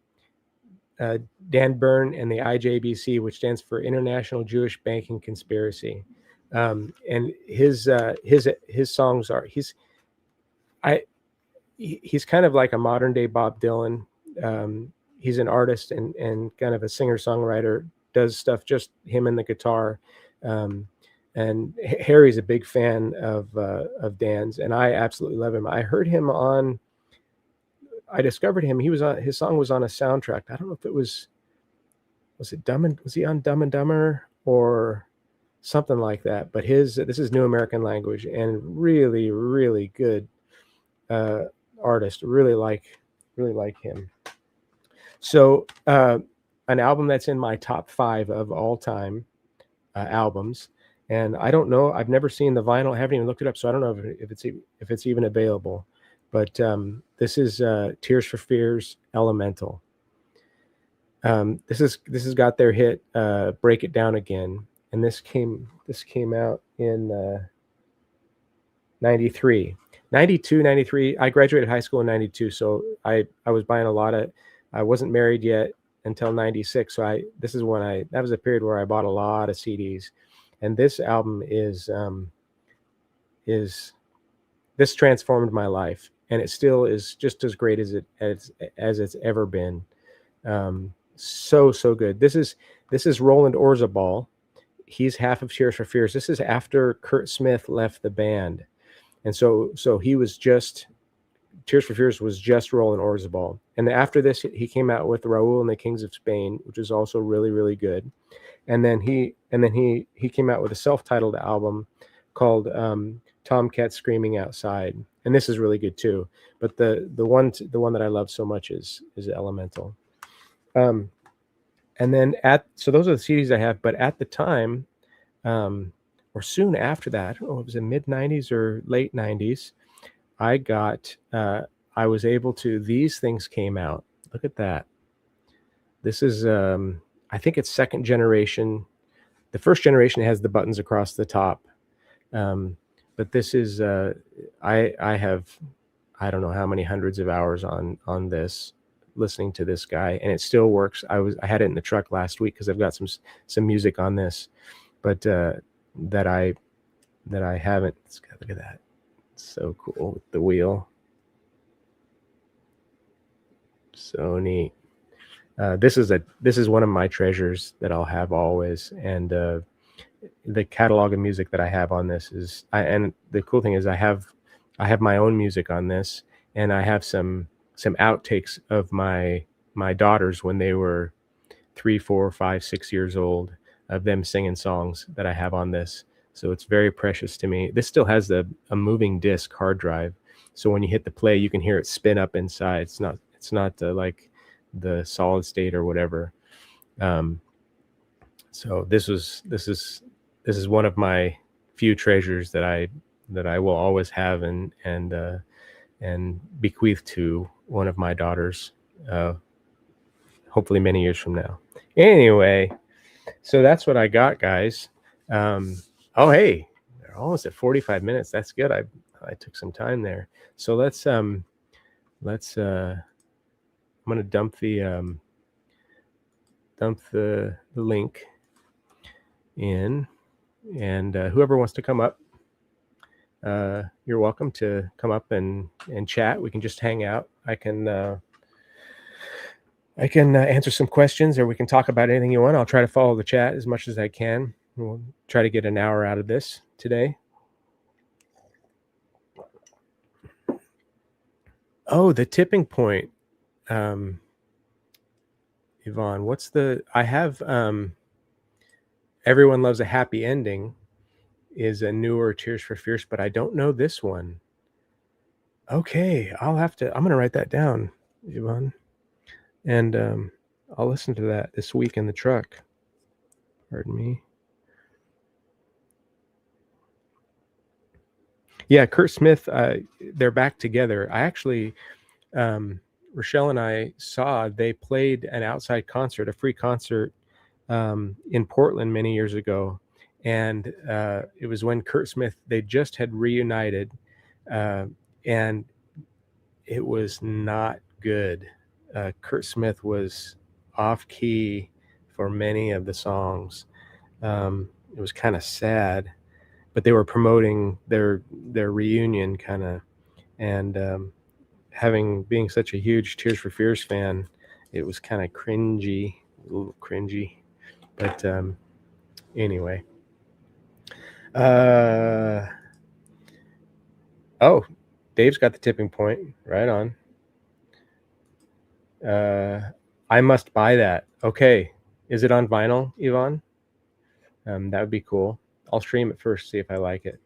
[SPEAKER 1] Byrne and the IJBC, which stands for International Jewish Banking Conspiracy. And his songs are he's kind of like a modern day Bob Dylan. He's an artist and kind of a singer songwriter. Does stuff just him and the guitar. And Harry's a big fan of Dan's, and I absolutely love him. I heard him on. I discovered him. His song was on a soundtrack. I don't know if it was it was he on Dumb and Dumber or something like that? But this is New American Language, and really, really good artist. Really like him. So an album that's in my top 5 of all time albums. And I don't know. I've never seen the vinyl. I haven't even looked it up, so I don't know if it's even available. But this is Tears for Fears, Elemental. This has got their hit Break It Down Again, and this came out in 93, 92, 93. I graduated high school in 92, so I was buying a lot of. I wasn't married yet until 96, so that was a period where I bought a lot of CDs. And this album is this transformed my life, and it still is just as great as it's ever been. So good. This is Roland Orzabal. He's half of Tears for Fears. This is after Kurt Smith left the band, and so he was just Tears for Fears was just Roland Orzabal. And after this, he came out with Raul and the Kings of Spain, which is also really, really good. And then he came out with a self-titled album called Tomcat Screaming Outside, and this is really good too. But the one that I love so much is Elemental. And then so those are the CDs I have. But at the time, or soon after that, I don't know, it was in mid 90s or late 90s, I was able to. These things came out. Look at that. This is I think it's second generation. The first generation has the buttons across the top. But this is I don't know how many hundreds of hours on this, listening to this guy, and it still works. I had it in the truck last week because I've got some music on this, but that I haven't. Look at that. It's so cool with the wheel. So neat. This is one of my treasures that I'll have always, and the catalog of music that I have on this is, and the cool thing is I have my own music on this, and I have some outtakes of my daughters when they were 3, 4, 5, 6 years old, of them singing songs that I have on this. So it's very precious to me. This still has a moving disc hard drive, so when you hit the play, you can hear it spin up inside. It's not like the solid state or whatever. So this is one of my few treasures that I will always have and bequeath to one of my daughters, hopefully many years from now. Anyway, so that's what I got, guys. Oh, hey, they're almost at 45 minutes. That's good. I took some time there. So let's I'm going to dump the link in, and whoever wants to come up, you're welcome to come up and chat. We can just hang out. I can answer some questions, or we can talk about anything you want. I'll try to follow the chat as much as I can. We'll try to get an hour out of this today. Oh, the tipping point. Yvonne, I have Everyone Loves a Happy Ending is a newer Tears for Fears, but I don't know this one. Okay, I'm going to write that down, Yvonne. And I'll listen to that this week in the truck. Pardon me. Yeah, Kurt Smith, they're back together. I actually, Rochelle and I saw they played an outside concert, a free concert in Portland many years ago. and it was when Kurt Smith, they just had reunited, and it was not good. Kurt Smith was off key for many of the songs. It was kind of sad, but they were promoting their reunion kind of, and being such a huge Tears for Fears fan, it was kind of cringy, a little cringy. But anyway. Oh, Dave's got the tipping point. Right on. I must buy that. Okay. Is it on vinyl, Yvonne? That would be cool. I'll stream it first, see if I like it.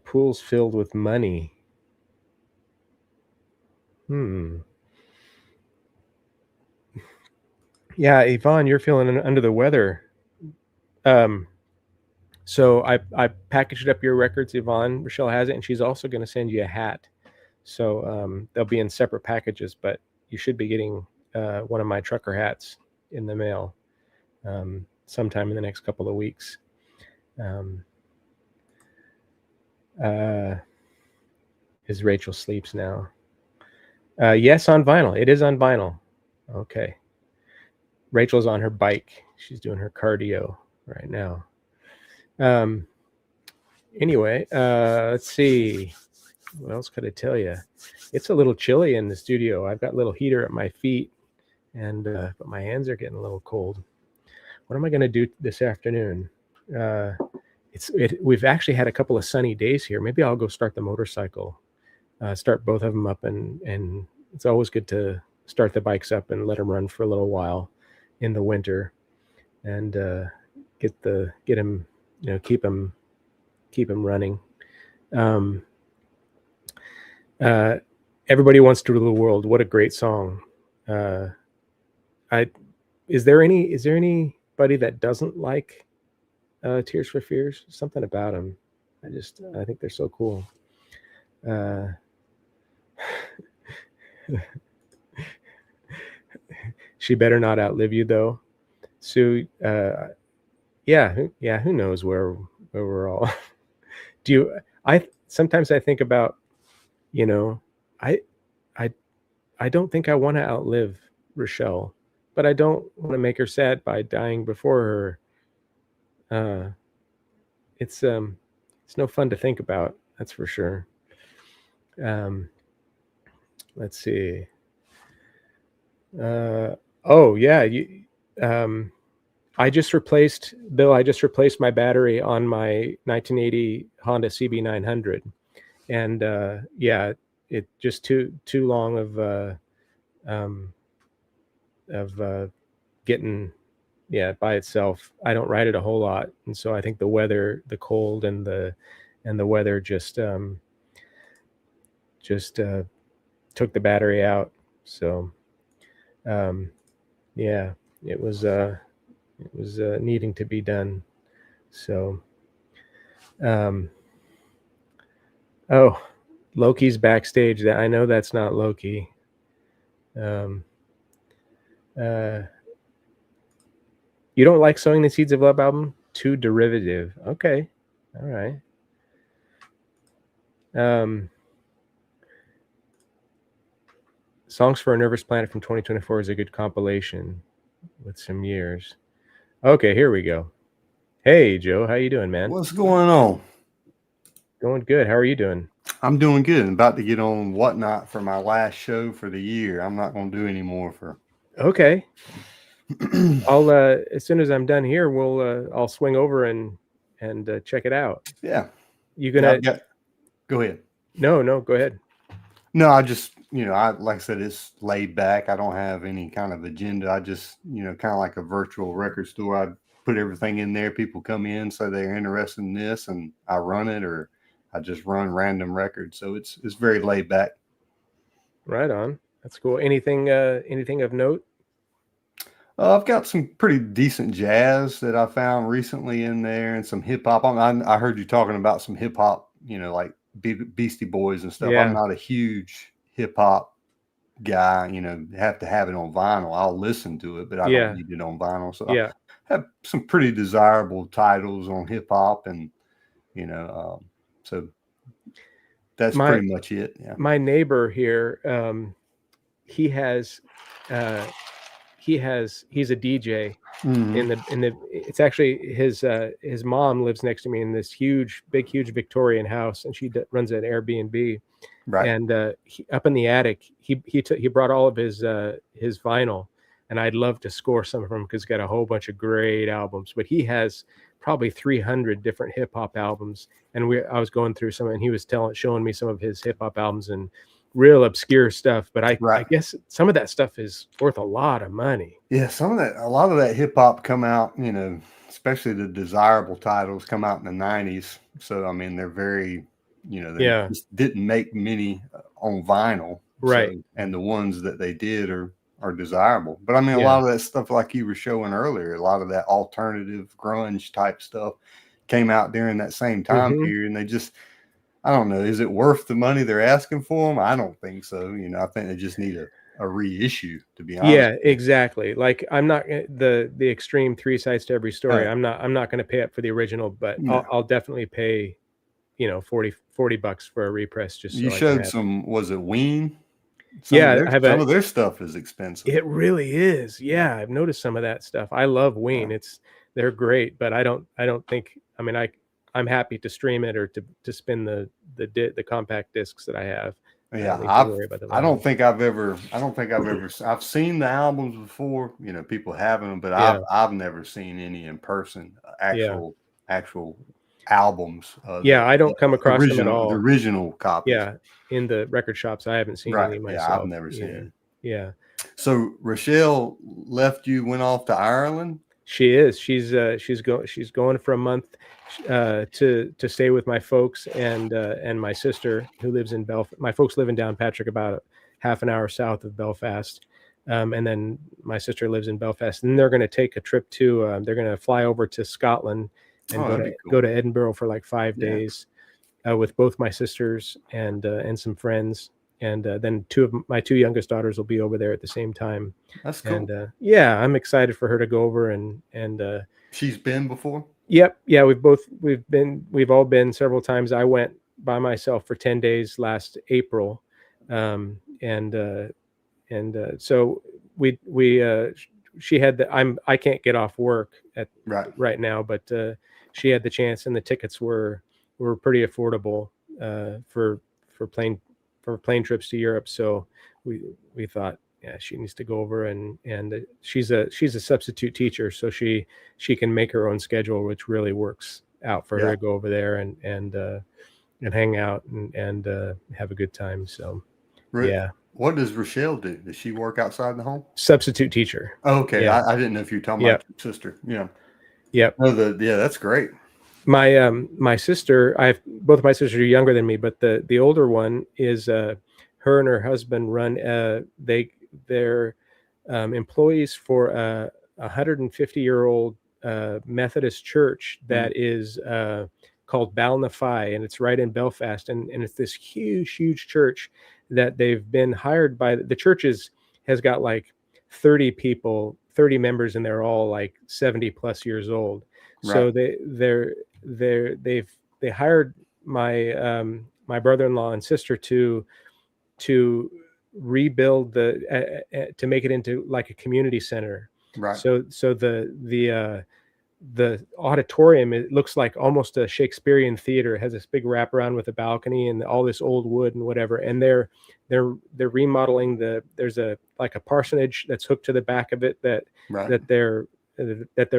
[SPEAKER 1] Pools filled with money. Yeah, Yvonne, you're feeling under the weather. So I packaged up your records, Yvonne. Rochelle has it, and she's also going to send you a hat. So they'll be in separate packages, but you should be getting one of my trucker hats in the mail sometime in the next couple of weeks. Is Rachel sleeps now? Yes, on vinyl. It is on vinyl. Okay. Rachel's on her bike. She's doing her cardio right now. Anyway, let's see. What else could I tell you? It's a little chilly in the studio. I've got a little heater at my feet, and but my hands are getting a little cold. What am I going to do this afternoon? We've actually had a couple of sunny days here. Maybe I'll go start the motorcycle, start both of them up, and it's always good to start the bikes up and let them run for a little while in the winter, and get them, keep them running. Everybody Wants to Rule the World. What a great song. Is there anybody that doesn't like Tears for Fears? Something about them. I think they're so cool. She Better Not Outlive You, though. Sue, yeah, who knows where we're all. Sometimes I think about, I don't think I want to outlive Rochelle, but I don't want to make her sad by dying before her. It's no fun to think about, that's for sure. Let's see. Oh yeah, I just replaced my battery on my 1980 Honda CB900, and yeah, it just too long of getting by itself. I don't ride it a whole lot, and so I think the weather, the cold, and the weather just took the battery out. So yeah, it was needing to be done. So oh, Loki's backstage. That I know that's not Loki. You don't like Sowing the Seeds of Love album? Too derivative. Okay. All right. Songs for a Nervous Planet from 2024 is a good compilation with some years. Okay, here we go. Hey, Joe, how you doing, man?
[SPEAKER 2] What's going on?
[SPEAKER 1] Going good. How are you doing?
[SPEAKER 2] I'm doing good. I'm about to get on Whatnot for my last show for the year. I'm not going to do any more for.
[SPEAKER 1] Okay. I'll as soon as I'm done here, I'll swing over and check it out.
[SPEAKER 2] Yeah.
[SPEAKER 1] You gonna
[SPEAKER 2] go ahead?
[SPEAKER 1] No, go ahead.
[SPEAKER 2] No, I just like I said, it's laid back. I don't have any kind of agenda. I just kind of like a virtual record store. I put everything in there. People come in, say they're interested in this, and I run it, or I just run random records. So it's very laid back.
[SPEAKER 1] Right on. That's cool. Anything of note?
[SPEAKER 2] I've got some pretty decent jazz that I found recently in there, and some hip hop. I heard you talking about some hip hop, like Beastie Boys and stuff.
[SPEAKER 1] Yeah.
[SPEAKER 2] I'm not a huge hip hop, guy, you know, have to have it on vinyl. I'll listen to it, but I don't
[SPEAKER 1] Yeah.
[SPEAKER 2] need it on vinyl. So
[SPEAKER 1] Yeah.
[SPEAKER 2] I have some pretty desirable titles on hip hop, and you know, so that's
[SPEAKER 1] My
[SPEAKER 2] pretty much it. Yeah.
[SPEAKER 1] my neighbor here, he has he's a DJ
[SPEAKER 2] Mhm.
[SPEAKER 1] it's actually his mom lives next to me in this huge Victorian house, and she runs an Airbnb.
[SPEAKER 2] Right.
[SPEAKER 1] And up in the attic, he brought all of his vinyl, and I'd love to score some of them because he's got a whole bunch of great albums. But he has probably 300 different hip hop albums, and I was going through some, and he was showing me some of his hip hop albums and real obscure stuff. But I
[SPEAKER 2] Right.
[SPEAKER 1] guess some of that stuff is worth a lot of money.
[SPEAKER 2] Yeah, a lot of that hip hop come out, you know, especially the desirable titles come out in the 90s. So, I mean, they're very, you know, they
[SPEAKER 1] Yeah.
[SPEAKER 2] just didn't make many on vinyl.
[SPEAKER 1] Right.
[SPEAKER 2] So, and the ones that they did are desirable. But I mean, a
[SPEAKER 1] Yeah.
[SPEAKER 2] lot of that stuff, like you were showing earlier, a lot of that alternative grunge type stuff came out during that same time
[SPEAKER 1] Mhm.
[SPEAKER 2] period. And they just, I don't know, is it worth the money they're asking for them? I don't think so. You know, I think they just need a reissue, to be honest.
[SPEAKER 1] Yeah, exactly. Like, I'm not the extreme 3 sides to every story.
[SPEAKER 2] Uh,
[SPEAKER 1] I'm not gonna pay up for the original, but
[SPEAKER 2] no.
[SPEAKER 1] I'll definitely pay, you know, 40 bucks for a repress just
[SPEAKER 2] You
[SPEAKER 1] so I can
[SPEAKER 2] showed
[SPEAKER 1] have.
[SPEAKER 2] some, was it Ween?
[SPEAKER 1] Yeah, I have
[SPEAKER 2] Some of their stuff is expensive.
[SPEAKER 1] it really is. Yeah, I've noticed some of that stuff. I love Ween. They're great, but I don't think, I mean, I'm happy to stream it or to spin the compact discs that I have. I
[SPEAKER 2] Yeah,
[SPEAKER 1] don't need to worry about the vinyl.
[SPEAKER 2] I've seen the albums before, you know, people having them, but
[SPEAKER 1] Yeah,
[SPEAKER 2] I've never seen any in person,
[SPEAKER 1] yeah.
[SPEAKER 2] actual albums,
[SPEAKER 1] Yeah, I don't come across them at
[SPEAKER 2] the
[SPEAKER 1] all.
[SPEAKER 2] original copies.
[SPEAKER 1] Yeah, in the record shops, I haven't seen
[SPEAKER 2] Right.
[SPEAKER 1] any
[SPEAKER 2] Yeah, I've
[SPEAKER 1] myself.
[SPEAKER 2] never seen
[SPEAKER 1] Yeah,
[SPEAKER 2] it.
[SPEAKER 1] yeah.
[SPEAKER 2] So Rochelle left you, went off to Ireland.
[SPEAKER 1] She is. She's going for a month to stay with my folks and my sister who lives in Belfast. My folks live in Downpatrick, about half an hour south of Belfast. And then my sister lives in Belfast. And they're going to take a trip to they're going to fly over to Scotland and
[SPEAKER 2] Oh, that'd be
[SPEAKER 1] go
[SPEAKER 2] cool.
[SPEAKER 1] to Edinburgh for like 5
[SPEAKER 2] Yeah.
[SPEAKER 1] days with both my sisters and some friends. And then my two youngest daughters will be over there at the same time.
[SPEAKER 2] That's cool.
[SPEAKER 1] And yeah, I'm excited for her to go over and
[SPEAKER 2] She's been before?
[SPEAKER 1] yep, yeah, we've all been several times. I went by myself for 10 days last April. So she had I can't get off work right now, but she had the chance, and the tickets were pretty affordable for plane trips to Europe. So we thought, yeah, she needs to go over, and she's a substitute teacher, so she can make her own schedule, which really works out for her to go over there and hang out and have a good time. So yeah.
[SPEAKER 2] What does Rochelle do? Does she work outside the home?
[SPEAKER 1] Substitute teacher.
[SPEAKER 2] Oh, okay.
[SPEAKER 1] Yeah.
[SPEAKER 2] I didn't know if you were talking about your sister. Yeah.
[SPEAKER 1] Yep.
[SPEAKER 2] Oh, yeah, that's great.
[SPEAKER 1] My sister, both of my sisters are younger than me, but the older one is her and her husband run they're employees for a 150-year-old Methodist church that is called Balnafai, and it's right in Belfast, and it's this huge church that they've been hired by. The church has got like 30 people, 30 members, and they're all like 70 plus years old. Right. So they hired my brother-in-law and sister to rebuild to make it into like a community center.
[SPEAKER 2] Right.
[SPEAKER 1] So the auditorium, it looks like almost a Shakespearean theater. It has this big wraparound with a balcony and all this old wood and whatever. And they're remodeling there's a parsonage that's hooked to the back of it that they're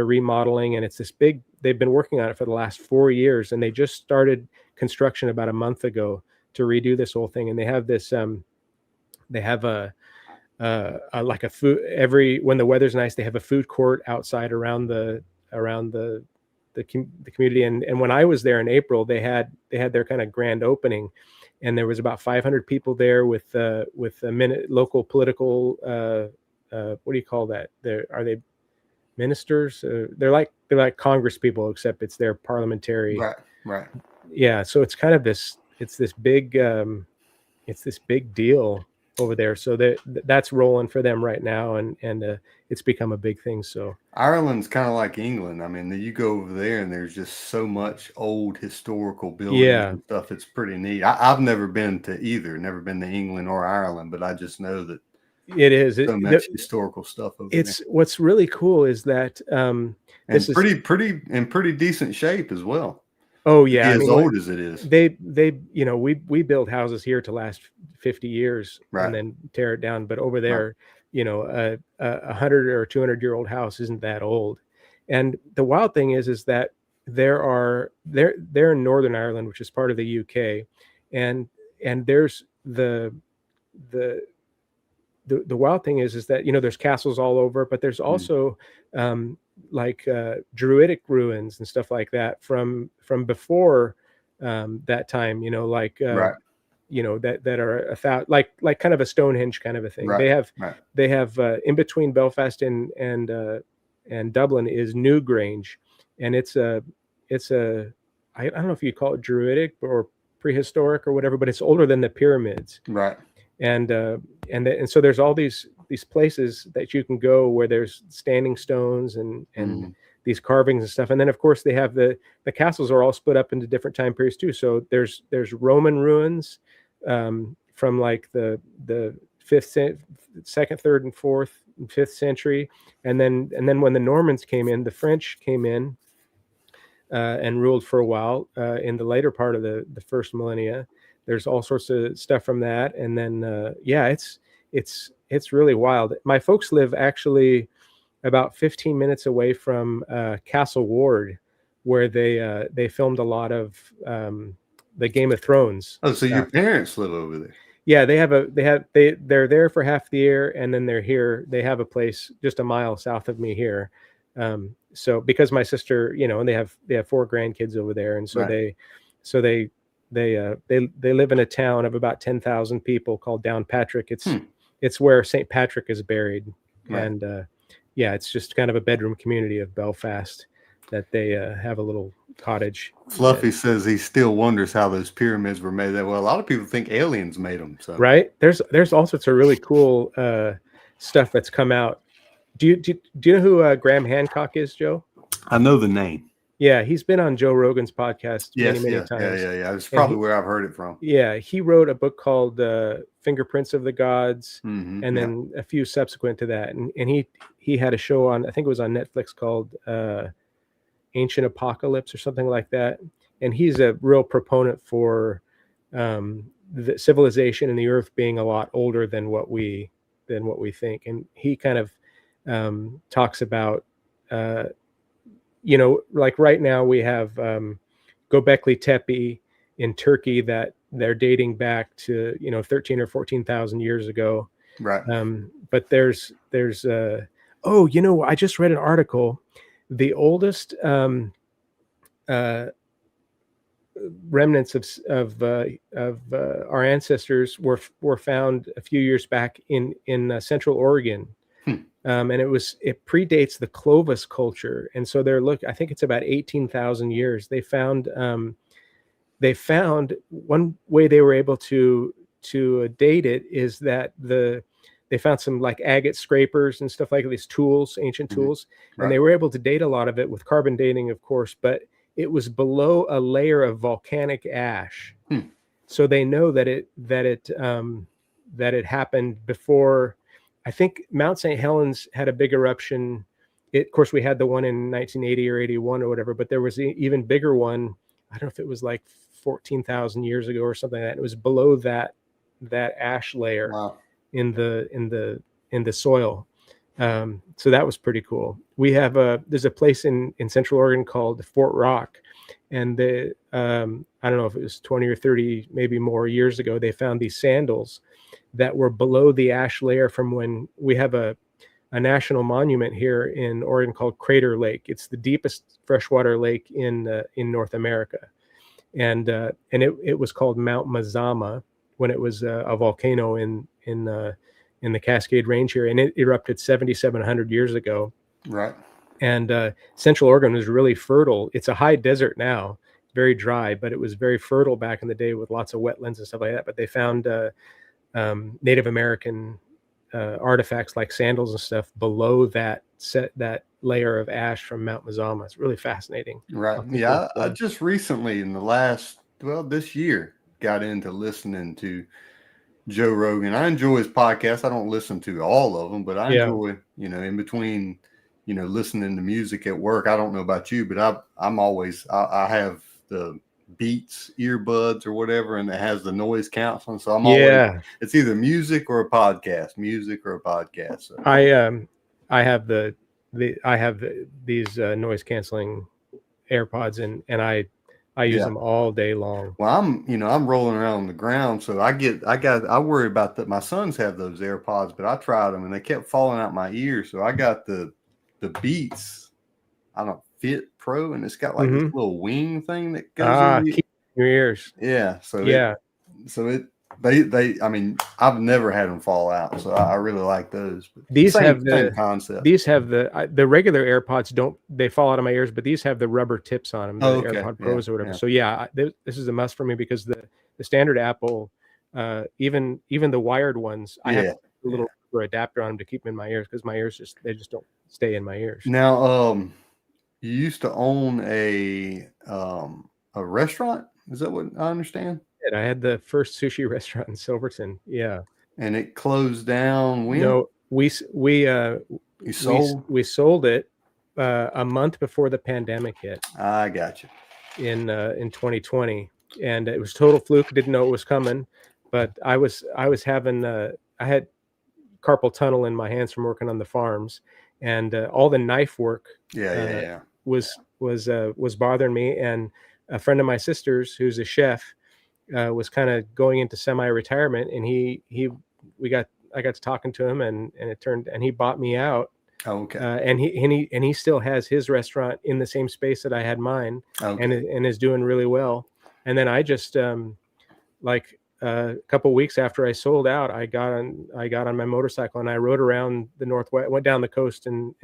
[SPEAKER 1] remodeling, and it's this big. They've been working on it for the last 4 years, and they just started construction about a month ago to redo this whole thing. And they have this they have like a food when the weather's nice, they have a food court outside around the community. And when I was there in April, they had their kind of grand opening, and there was about 500 people there with local political what do you call that? Are they ministers? They're like Congress people, except it's their parliamentary.
[SPEAKER 2] Right.
[SPEAKER 1] Yeah. So it's kind of this big deal. over there. So that's rolling for them right now, and it's become a big thing. So
[SPEAKER 2] Ireland's kind of like England. I mean, you go over there and there's just so much old historical buildings
[SPEAKER 1] yeah,
[SPEAKER 2] and stuff. It's pretty neat. I've never been to either, never been to England or Ireland, but I just know that
[SPEAKER 1] it is.
[SPEAKER 2] so much historical stuff over there.
[SPEAKER 1] It's what's really cool is that
[SPEAKER 2] And
[SPEAKER 1] this is
[SPEAKER 2] pretty decent shape as well.
[SPEAKER 1] oh yeah,
[SPEAKER 2] As old as it is.
[SPEAKER 1] They we build houses here to last 50 years
[SPEAKER 2] Right.
[SPEAKER 1] and then tear it down, but over there, a 100 or 200-year-old house isn't that old. And the wild thing is that they're in Northern Ireland, which is part of the UK, and there's the wild thing is that there's castles all over, but there's also like Druidic ruins and stuff like that from before that time. Like
[SPEAKER 2] Right.
[SPEAKER 1] that are like kind of a Stonehenge kind of a thing.
[SPEAKER 2] Right.
[SPEAKER 1] They have in between Belfast and Dublin is Newgrange, and it's a I don't know if you call it Druidic or prehistoric or whatever, but it's older than the pyramids.
[SPEAKER 2] Right.
[SPEAKER 1] And so there's all these places that you can go where there's standing stones and these carvings and stuff. And then of course they have the castles are all split up into different time periods too. So there's Roman ruins from like the 2nd, 3rd, and 4th and 5th century, and then when the Normans came in, the French came in and ruled for a while in the later part of the first millennia. There's all sorts of stuff from that, and then it's really wild. My folks live actually about 15 minutes away from Castle Ward, where they filmed a lot of the Game of Thrones.
[SPEAKER 2] Oh, so your parents live over there?
[SPEAKER 1] Yeah, they're there for half the year, and then they're here. They have a place just a mile south of me here. So because my sister, and they have 4 grandkids over there, and so they live in a town of about 10,000 people called Downpatrick. It's where St. Patrick is buried. Right. And it's just kind of a bedroom community of Belfast that they have a little cottage.
[SPEAKER 2] Fluffy says he still wonders how those pyramids were made. Well, a lot of people think aliens made them. So
[SPEAKER 1] right, there's all sorts of really cool stuff that's come out. Do you know who Graham Hancock is, Joe?
[SPEAKER 2] I know the name.
[SPEAKER 1] Yeah, he's been on Joe Rogan's podcast many times.
[SPEAKER 2] Yeah. It's probably where I've heard it from.
[SPEAKER 1] Yeah, he wrote a book called Fingerprints of the Gods, and then a few subsequent to that. And he had a show on, I think it was on Netflix, called Ancient Apocalypse or something like that. And he's a real proponent for the civilization and the Earth being a lot older than what we think. And he kind of talks about like right now we have Göbekli Tepe in Turkey that they're dating back to 13 or 14,000 years ago.
[SPEAKER 2] Right.
[SPEAKER 1] But there's I just read an article. The oldest remnants of our ancestors were found a few years back in Central Oregon. And it predates the Clovis culture, and so I think it's about 18,000 years. They found one way they were able to date it is that they found some like agate scrapers and stuff like these tools, ancient tools, and they were able to date a lot of it with carbon dating, of course, but it was below a layer of volcanic ash. So they know that it happened before. I think Mount St. Helens had a big eruption. Of course, we had the one in 1980 or 81 or whatever, but there was an even bigger one. I don't know if it was like 14,000 years ago or something like that. It was below that ash layer in the sill. So that was pretty cool. We have there's a place in Central Oregon called Fort Rock, and I don't know if it was 20 or 30, maybe more years ago, they found these sandals that were below the ash layer from when we have a national monument here in Oregon called Crater Lake. It's the deepest freshwater lake in North America. And it was called Mount Mazama when it was a volcano in the Cascade Range here, and it erupted 7,700 years ago.
[SPEAKER 2] Right.
[SPEAKER 1] And Central Oregon was really fertile. It's a high desert now, very dry, but it was very fertile back in the day with lots of wetlands and stuff like that. But they found Native American artifacts like sandals and stuff below that layer of ash from Mount Mazama. It's really fascinating.
[SPEAKER 2] Right. Yeah. I just recently in the last, this year got into listening to Joe Rogan. I enjoy his podcast. I don't listen to all of them, but I enjoy, in between, listening to music at work. I don't know about you, but I'm always, I have the Beats earbuds or whatever, and it has the noise canceling. So I'm always, it's either music or a podcast, So.
[SPEAKER 1] I have these noise canceling AirPods and I use them all day long.
[SPEAKER 2] Well, I'm rolling around on the ground, so I worry about that. My sons have those AirPods, but I tried them and they kept falling out my ears. So I got the Beats, I don't Fit Pro, and it's got like this little wing thing that goes in
[SPEAKER 1] your ears.
[SPEAKER 2] Yeah. So I mean, I've never had them fall out, so I really like those. But
[SPEAKER 1] these have
[SPEAKER 2] the concept.
[SPEAKER 1] These have the regular AirPods they fall out of my ears, but these have the rubber tips on them, the AirPod Pros or whatever.
[SPEAKER 2] Yeah.
[SPEAKER 1] So this is a must for me because the standard Apple, even the wired ones, I have a little adapter on them to keep them in my ears because my ears they just don't stay in my ears.
[SPEAKER 2] Now, you used to own a restaurant. Is that what I understand?
[SPEAKER 1] I had the first sushi restaurant in Silverton. Yeah.
[SPEAKER 2] And it closed down when?
[SPEAKER 1] No, we sold it a month before the pandemic hit.
[SPEAKER 2] I got you.
[SPEAKER 1] In 2020, and it was total fluke. Didn't know it was coming, but I was having I had carpal tunnel in my hands from working on the farms, and all the knife work was bothering me. And a friend of my sister's, who's a chef, was kind of going into semi-retirement, and I got to talking to him, and he bought me out.
[SPEAKER 2] Oh, okay.
[SPEAKER 1] And he still has his restaurant in the same space that I had mine, and is doing really well. And then I just a couple weeks after I sold out, I got on my motorcycle and I rode around the Northwest, went down the coast, and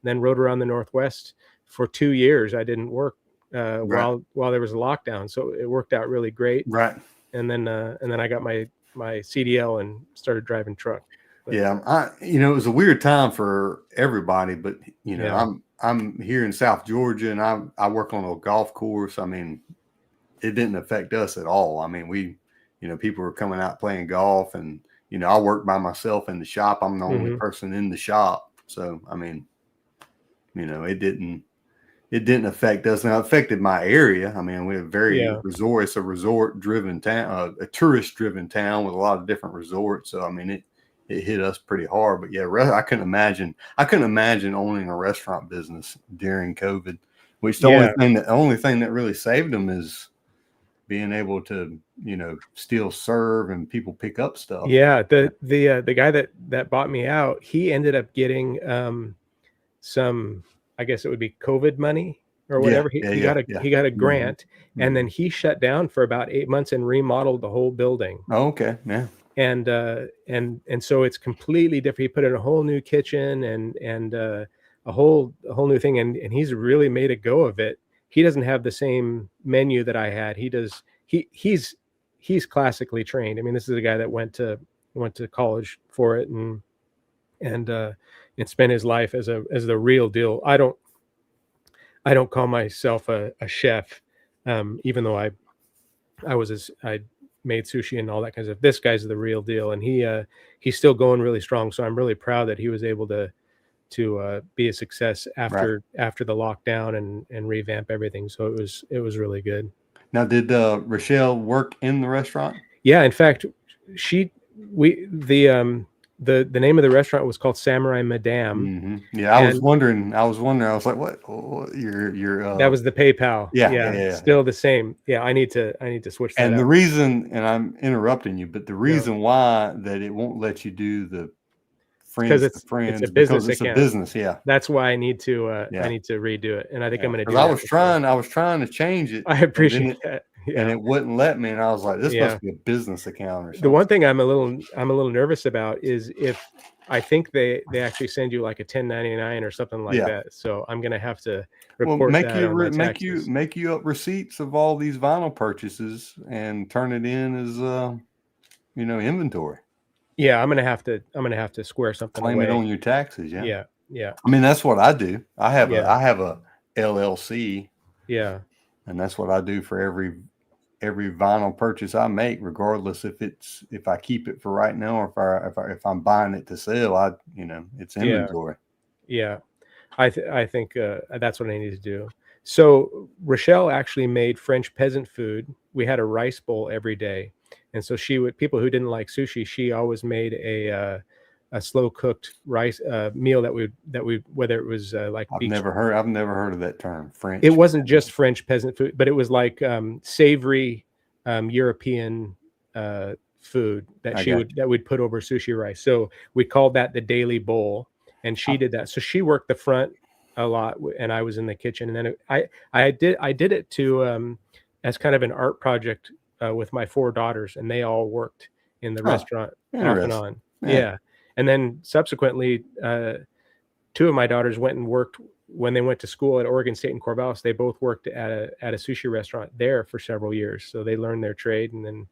[SPEAKER 1] then rode around the Northwest for 2 years. I didn't work while there was a lockdown, so it worked out really great.
[SPEAKER 2] Right.
[SPEAKER 1] And then I got my CDL and started driving truck. But,
[SPEAKER 2] it was a weird time for everybody, but I'm here in South Georgia, and I work on a golf course. I mean, it didn't affect us at all. I mean, people were coming out playing golf, and I work by myself in the shop. I'm the only person in the shop, so I mean, it didn't affect us. Now, it affected my area. I mean, we're it's a resort-driven town, a tourist-driven town with a lot of different resorts. So, I mean, it hit us pretty hard. But I couldn't imagine owning a restaurant business during COVID. Which the only thing that really saved them is being able to, still serve and people pick up stuff.
[SPEAKER 1] Yeah, the guy that bought me out, he ended up getting some, I guess it would be COVID money or whatever. He got a grant, and then he shut down for about 8 months and remodeled the whole building.
[SPEAKER 2] Oh, okay. Yeah.
[SPEAKER 1] And so it's completely different. He put in a whole new kitchen and a whole new thing, and he's really made a go of it. He doesn't have the same menu that I had. He's classically trained. I mean, this is a guy that went to college for it and spent his life as the real deal. I don't call myself a chef, even though I made sushi and all that kind of stuff. This guy's the real deal, and he's still going really strong. So I'm really proud that he was able to be a success after the lockdown and revamp everything. So it was really good.
[SPEAKER 2] Now, did Rochelle work in the restaurant? Yeah,
[SPEAKER 1] in fact, the name of the restaurant was called Samurai Madame.
[SPEAKER 2] Mm-hmm. Yeah, I was wondering. I was like, what? Your
[SPEAKER 1] that was the PayPal.
[SPEAKER 2] Yeah.
[SPEAKER 1] Still the same. Yeah, I need to switch that.
[SPEAKER 2] And
[SPEAKER 1] up.
[SPEAKER 2] The reason, and I'm interrupting you, but the reason why that it won't let you do the friends
[SPEAKER 1] it's a business account.
[SPEAKER 2] A business. Yeah,
[SPEAKER 1] that's why I need to redo it, and I think I'm going to do.
[SPEAKER 2] I was trying to change it.
[SPEAKER 1] I appreciate that.
[SPEAKER 2] Yeah. And it wouldn't let me, and I was like, "This must be a business account or something."
[SPEAKER 1] The one thing I'm a little nervous about is if I think they actually send you like a 1099 or something like that. So I'm gonna have to report that.
[SPEAKER 2] Make you up receipts of all these vinyl purchases and turn it in as inventory.
[SPEAKER 1] Yeah, I'm gonna have to square something
[SPEAKER 2] Claim it
[SPEAKER 1] away.
[SPEAKER 2] on your taxes. Yeah.
[SPEAKER 1] Yeah, yeah,
[SPEAKER 2] I mean, that's what I do. I have
[SPEAKER 1] yeah,
[SPEAKER 2] a LLC,
[SPEAKER 1] yeah,
[SPEAKER 2] and that's what I do for every vinyl purchase I make, regardless if I keep it for right now or if I'm buying it to sell. It's
[SPEAKER 1] yeah,
[SPEAKER 2] inventory.
[SPEAKER 1] yeah. I think that's what I need to do. So Rochelle actually made French peasant food. We had a rice bowl every day, and so she would people who didn't like sushi. She always made a slow cooked rice meal that we whether it was like beach.
[SPEAKER 2] I've never heard of that term,
[SPEAKER 1] It
[SPEAKER 2] French.
[SPEAKER 1] wasn't just French peasant food, but it was like savory European food that
[SPEAKER 2] I got
[SPEAKER 1] that we'd put over sushi rice. So we called that the daily bowl, and she
[SPEAKER 2] you.
[SPEAKER 1] did that. So she worked the front a lot, and I was in the kitchen. And then I did it to as kind of an art project with my 4 daughters, and they all worked in the
[SPEAKER 2] Huh,
[SPEAKER 1] restaurant off and
[SPEAKER 2] interesting.
[SPEAKER 1] on.
[SPEAKER 2] Yeah.
[SPEAKER 1] Yeah, and then subsequently, 2 of my daughters went and worked when they went to school at Oregon State and Corvallis. They both worked at a sushi restaurant there for several years, so they learned their trade, and then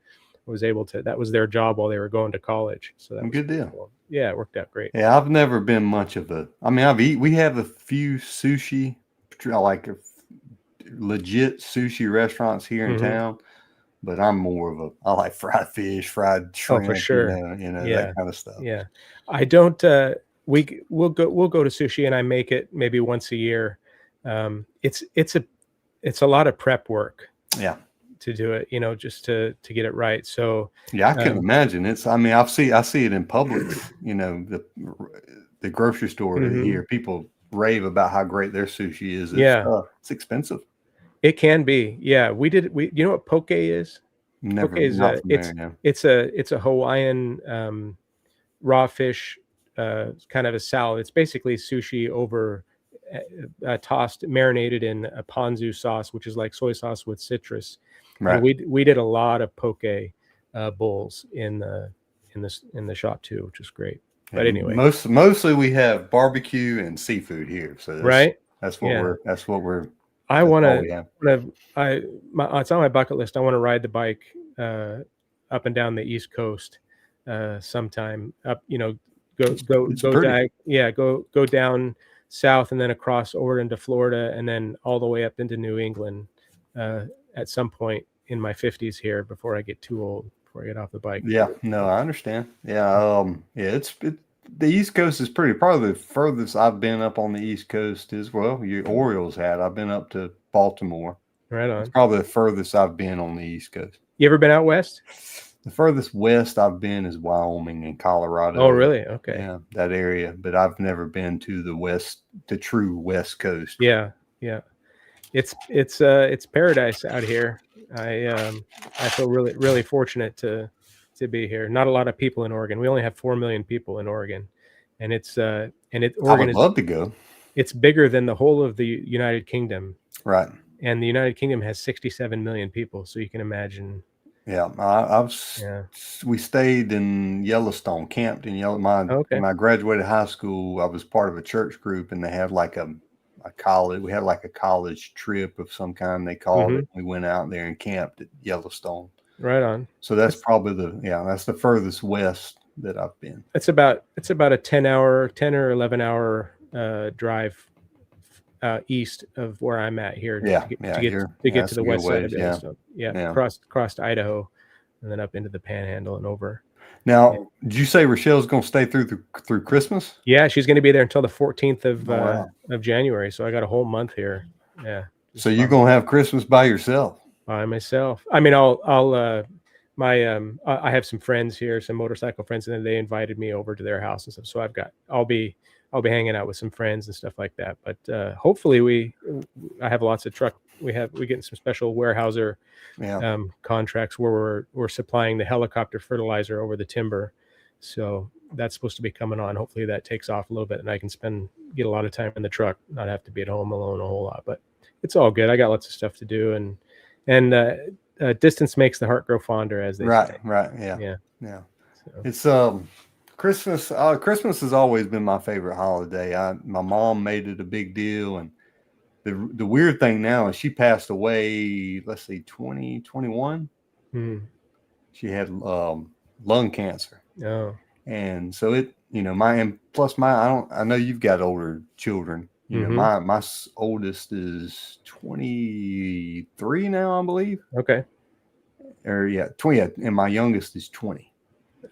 [SPEAKER 1] was able to. That was their job while they were going to college. So that was
[SPEAKER 2] Good deal.
[SPEAKER 1] cool. Yeah, it worked out great.
[SPEAKER 2] Yeah, I've never been much of a. I mean, we have a few sushi, like legit sushi restaurants here in town, but I'm more of I like fried fish, fried shrimp,
[SPEAKER 1] for sure. Yeah.
[SPEAKER 2] that kind of stuff.
[SPEAKER 1] Yeah, I don't. We'll go to sushi, and I make it maybe once a year. It's a lot of prep work.
[SPEAKER 2] Yeah.
[SPEAKER 1] To do it, just to get it right. So
[SPEAKER 2] yeah, I can imagine. I mean, I see it in Publix, the grocery store here. People rave about how great their sushi is. It's expensive.
[SPEAKER 1] It can be. Yeah, you know what poke is?
[SPEAKER 2] Never.
[SPEAKER 1] Poke is it's a Hawaiian raw fish kind of a salad. It's basically sushi over tossed, marinated in a ponzu sauce, which is like soy sauce with citrus.
[SPEAKER 2] Right.
[SPEAKER 1] And we did a lot of poke bowls in the shop too, which is great. But anyway,
[SPEAKER 2] mostly we have barbecue and seafood here. So that's what we're.
[SPEAKER 1] I want to. It's on my bucket list. I want to ride the bike up and down the East Coast sometime. Up, go down south and then across over into Florida and then all the way up into New England at some point in my 50s here before I get too old, before I get off the bike.
[SPEAKER 2] Yeah, no, I understand. Yeah, the East Coast is probably the furthest I've been up on the East Coast is, well, your Orioles had. I've been up to Baltimore.
[SPEAKER 1] Right on.
[SPEAKER 2] It's probably the furthest I've been on the East Coast.
[SPEAKER 1] You ever been out west?
[SPEAKER 2] The furthest west I've been is Wyoming and Colorado.
[SPEAKER 1] Oh, really? Okay.
[SPEAKER 2] Yeah, that area. But I've never been to the true West Coast.
[SPEAKER 1] Yeah, yeah. It's paradise out here. I feel really, really fortunate to be here. Not a lot of people in Oregon. We only have 4 million people in Oregon, and Oregon
[SPEAKER 2] I would love to go.
[SPEAKER 1] It's bigger than the whole of the United Kingdom.
[SPEAKER 2] Right.
[SPEAKER 1] And the United Kingdom has 67 million people, so you can imagine.
[SPEAKER 2] Yeah, we stayed in Yellowstone, camped in Yellowstone. When I graduated high school, I was part of a church group, and they had like a college. We had like a college trip of some kind. They called it. We went out there and camped at Yellowstone.
[SPEAKER 1] Right on.
[SPEAKER 2] So that's probably that's the furthest west that I've been.
[SPEAKER 1] It's about a 10 or 11 hour drive east of where I'm at here to get to the west side of Yellowstone. Across to Idaho and then up into the Panhandle and over.
[SPEAKER 2] Now, did you say Rochelle's going to stay through Christmas?
[SPEAKER 1] Yeah, she's going to be there until the 14th of January. So I got a whole month here. Yeah.
[SPEAKER 2] So you're going to have Christmas by yourself?
[SPEAKER 1] By myself. I mean, I have some friends here, some motorcycle friends, and then they invited me over to their house and stuff. So I'll be hanging out with some friends and stuff like that. But hopefully I have lots of truck. We getting some special Weyerhaeuser contracts where we're supplying the helicopter fertilizer over the timber. So that's supposed to be coming on. Hopefully that takes off a little bit and I can get a lot of time in the truck, not have to be at home alone a whole lot, but it's all good. I got lots of stuff to do and distance makes the heart grow fonder, as they say.
[SPEAKER 2] Right. Yeah. So. It's Christmas. Christmas has always been my favorite holiday. My mom made it a big deal, and the weird thing now is she passed away. Let's see, 2021. She had lung cancer.
[SPEAKER 1] Oh.
[SPEAKER 2] And so it, and plus I know you've got older children. My oldest is 23 now, I believe.
[SPEAKER 1] Okay.
[SPEAKER 2] Or 20, and my youngest is 20.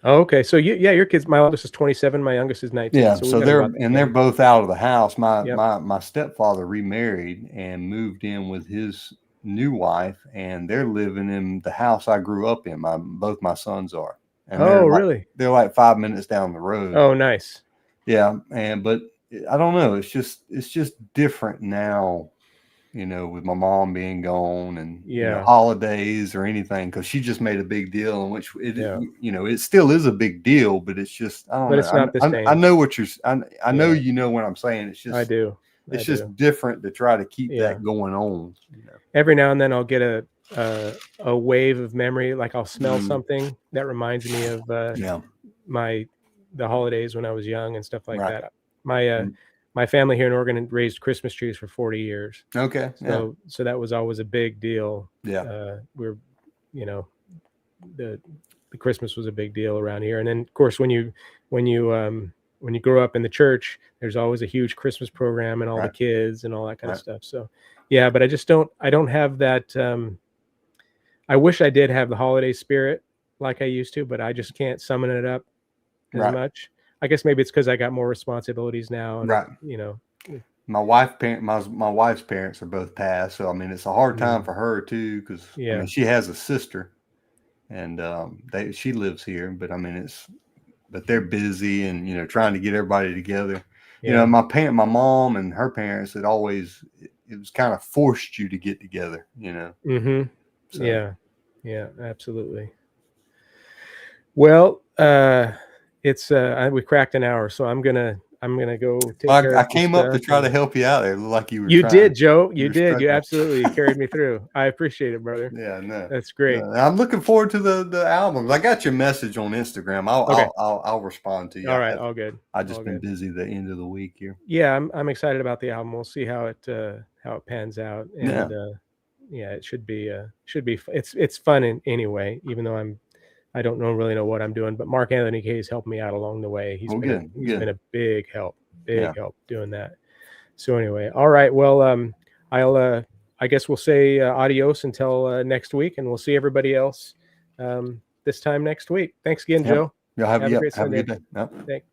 [SPEAKER 1] Oh, okay. So your kids, my oldest is 27, my youngest is 19.
[SPEAKER 2] Yeah.
[SPEAKER 1] So,
[SPEAKER 2] So they're both out of the house. My stepfather remarried and moved in with his new wife, and they're living in the house I grew up in. Both my sons are. And
[SPEAKER 1] really?
[SPEAKER 2] They're like 5 minutes down the road.
[SPEAKER 1] Oh, nice.
[SPEAKER 2] Yeah. But I don't know. It's just different now, with my mom being gone and holidays or anything, because she just made a big deal, in which it still is a big deal, but it's just, I don't know.
[SPEAKER 1] It's not the same.
[SPEAKER 2] I know what I know, what I'm saying. It's just,
[SPEAKER 1] I do.
[SPEAKER 2] It's just different to try to keep that going on.
[SPEAKER 1] Every now and then I'll get a wave of memory. Like I'll smell something that reminds me of the holidays when I was young and stuff like that. My family here in Oregon raised Christmas trees for 40 years.
[SPEAKER 2] Okay.
[SPEAKER 1] So that was always a big deal.
[SPEAKER 2] Yeah.
[SPEAKER 1] The Christmas was a big deal around here. And then of course, when you grow up in the church, there's always a huge Christmas program and all the kids and all that kind of stuff. So but I don't have that. I wish I did have the holiday spirit like I used to, but I just can't summon it up as much. I guess maybe it's because I got more responsibilities now. And,
[SPEAKER 2] my wife's parents are both passed, so I mean it's a hard time for her too, because she has a sister, and she lives here, but I mean but they're busy and trying to get everybody together. My mom and her parents it was kind of forced you to get together. So.
[SPEAKER 1] Yeah, absolutely. Well, it's we cracked an hour, so I'm gonna go take care of
[SPEAKER 2] I came up to try to help you out there. It looked like you were.
[SPEAKER 1] You did, Joe. You did. You absolutely carried me through. I appreciate it, brother.
[SPEAKER 2] Yeah, no,
[SPEAKER 1] that's great.
[SPEAKER 2] I'm looking forward to the albums. I got your message on Instagram. I'll respond to you.
[SPEAKER 1] All right, all good.
[SPEAKER 2] I've just been busy the end of the week here.
[SPEAKER 1] Yeah, I'm excited about the album. We'll see how it pans out. And it should be it's fun in anyway, even though I don't really know what I'm doing, but Mark Anthony Kaye's helped me out along the way. He's been a big help doing that. So anyway, all right. Well, I guess we'll say adios until next week, and we'll see everybody else this time next week. Thanks again, Joe.
[SPEAKER 2] Have a good day.
[SPEAKER 1] Thanks.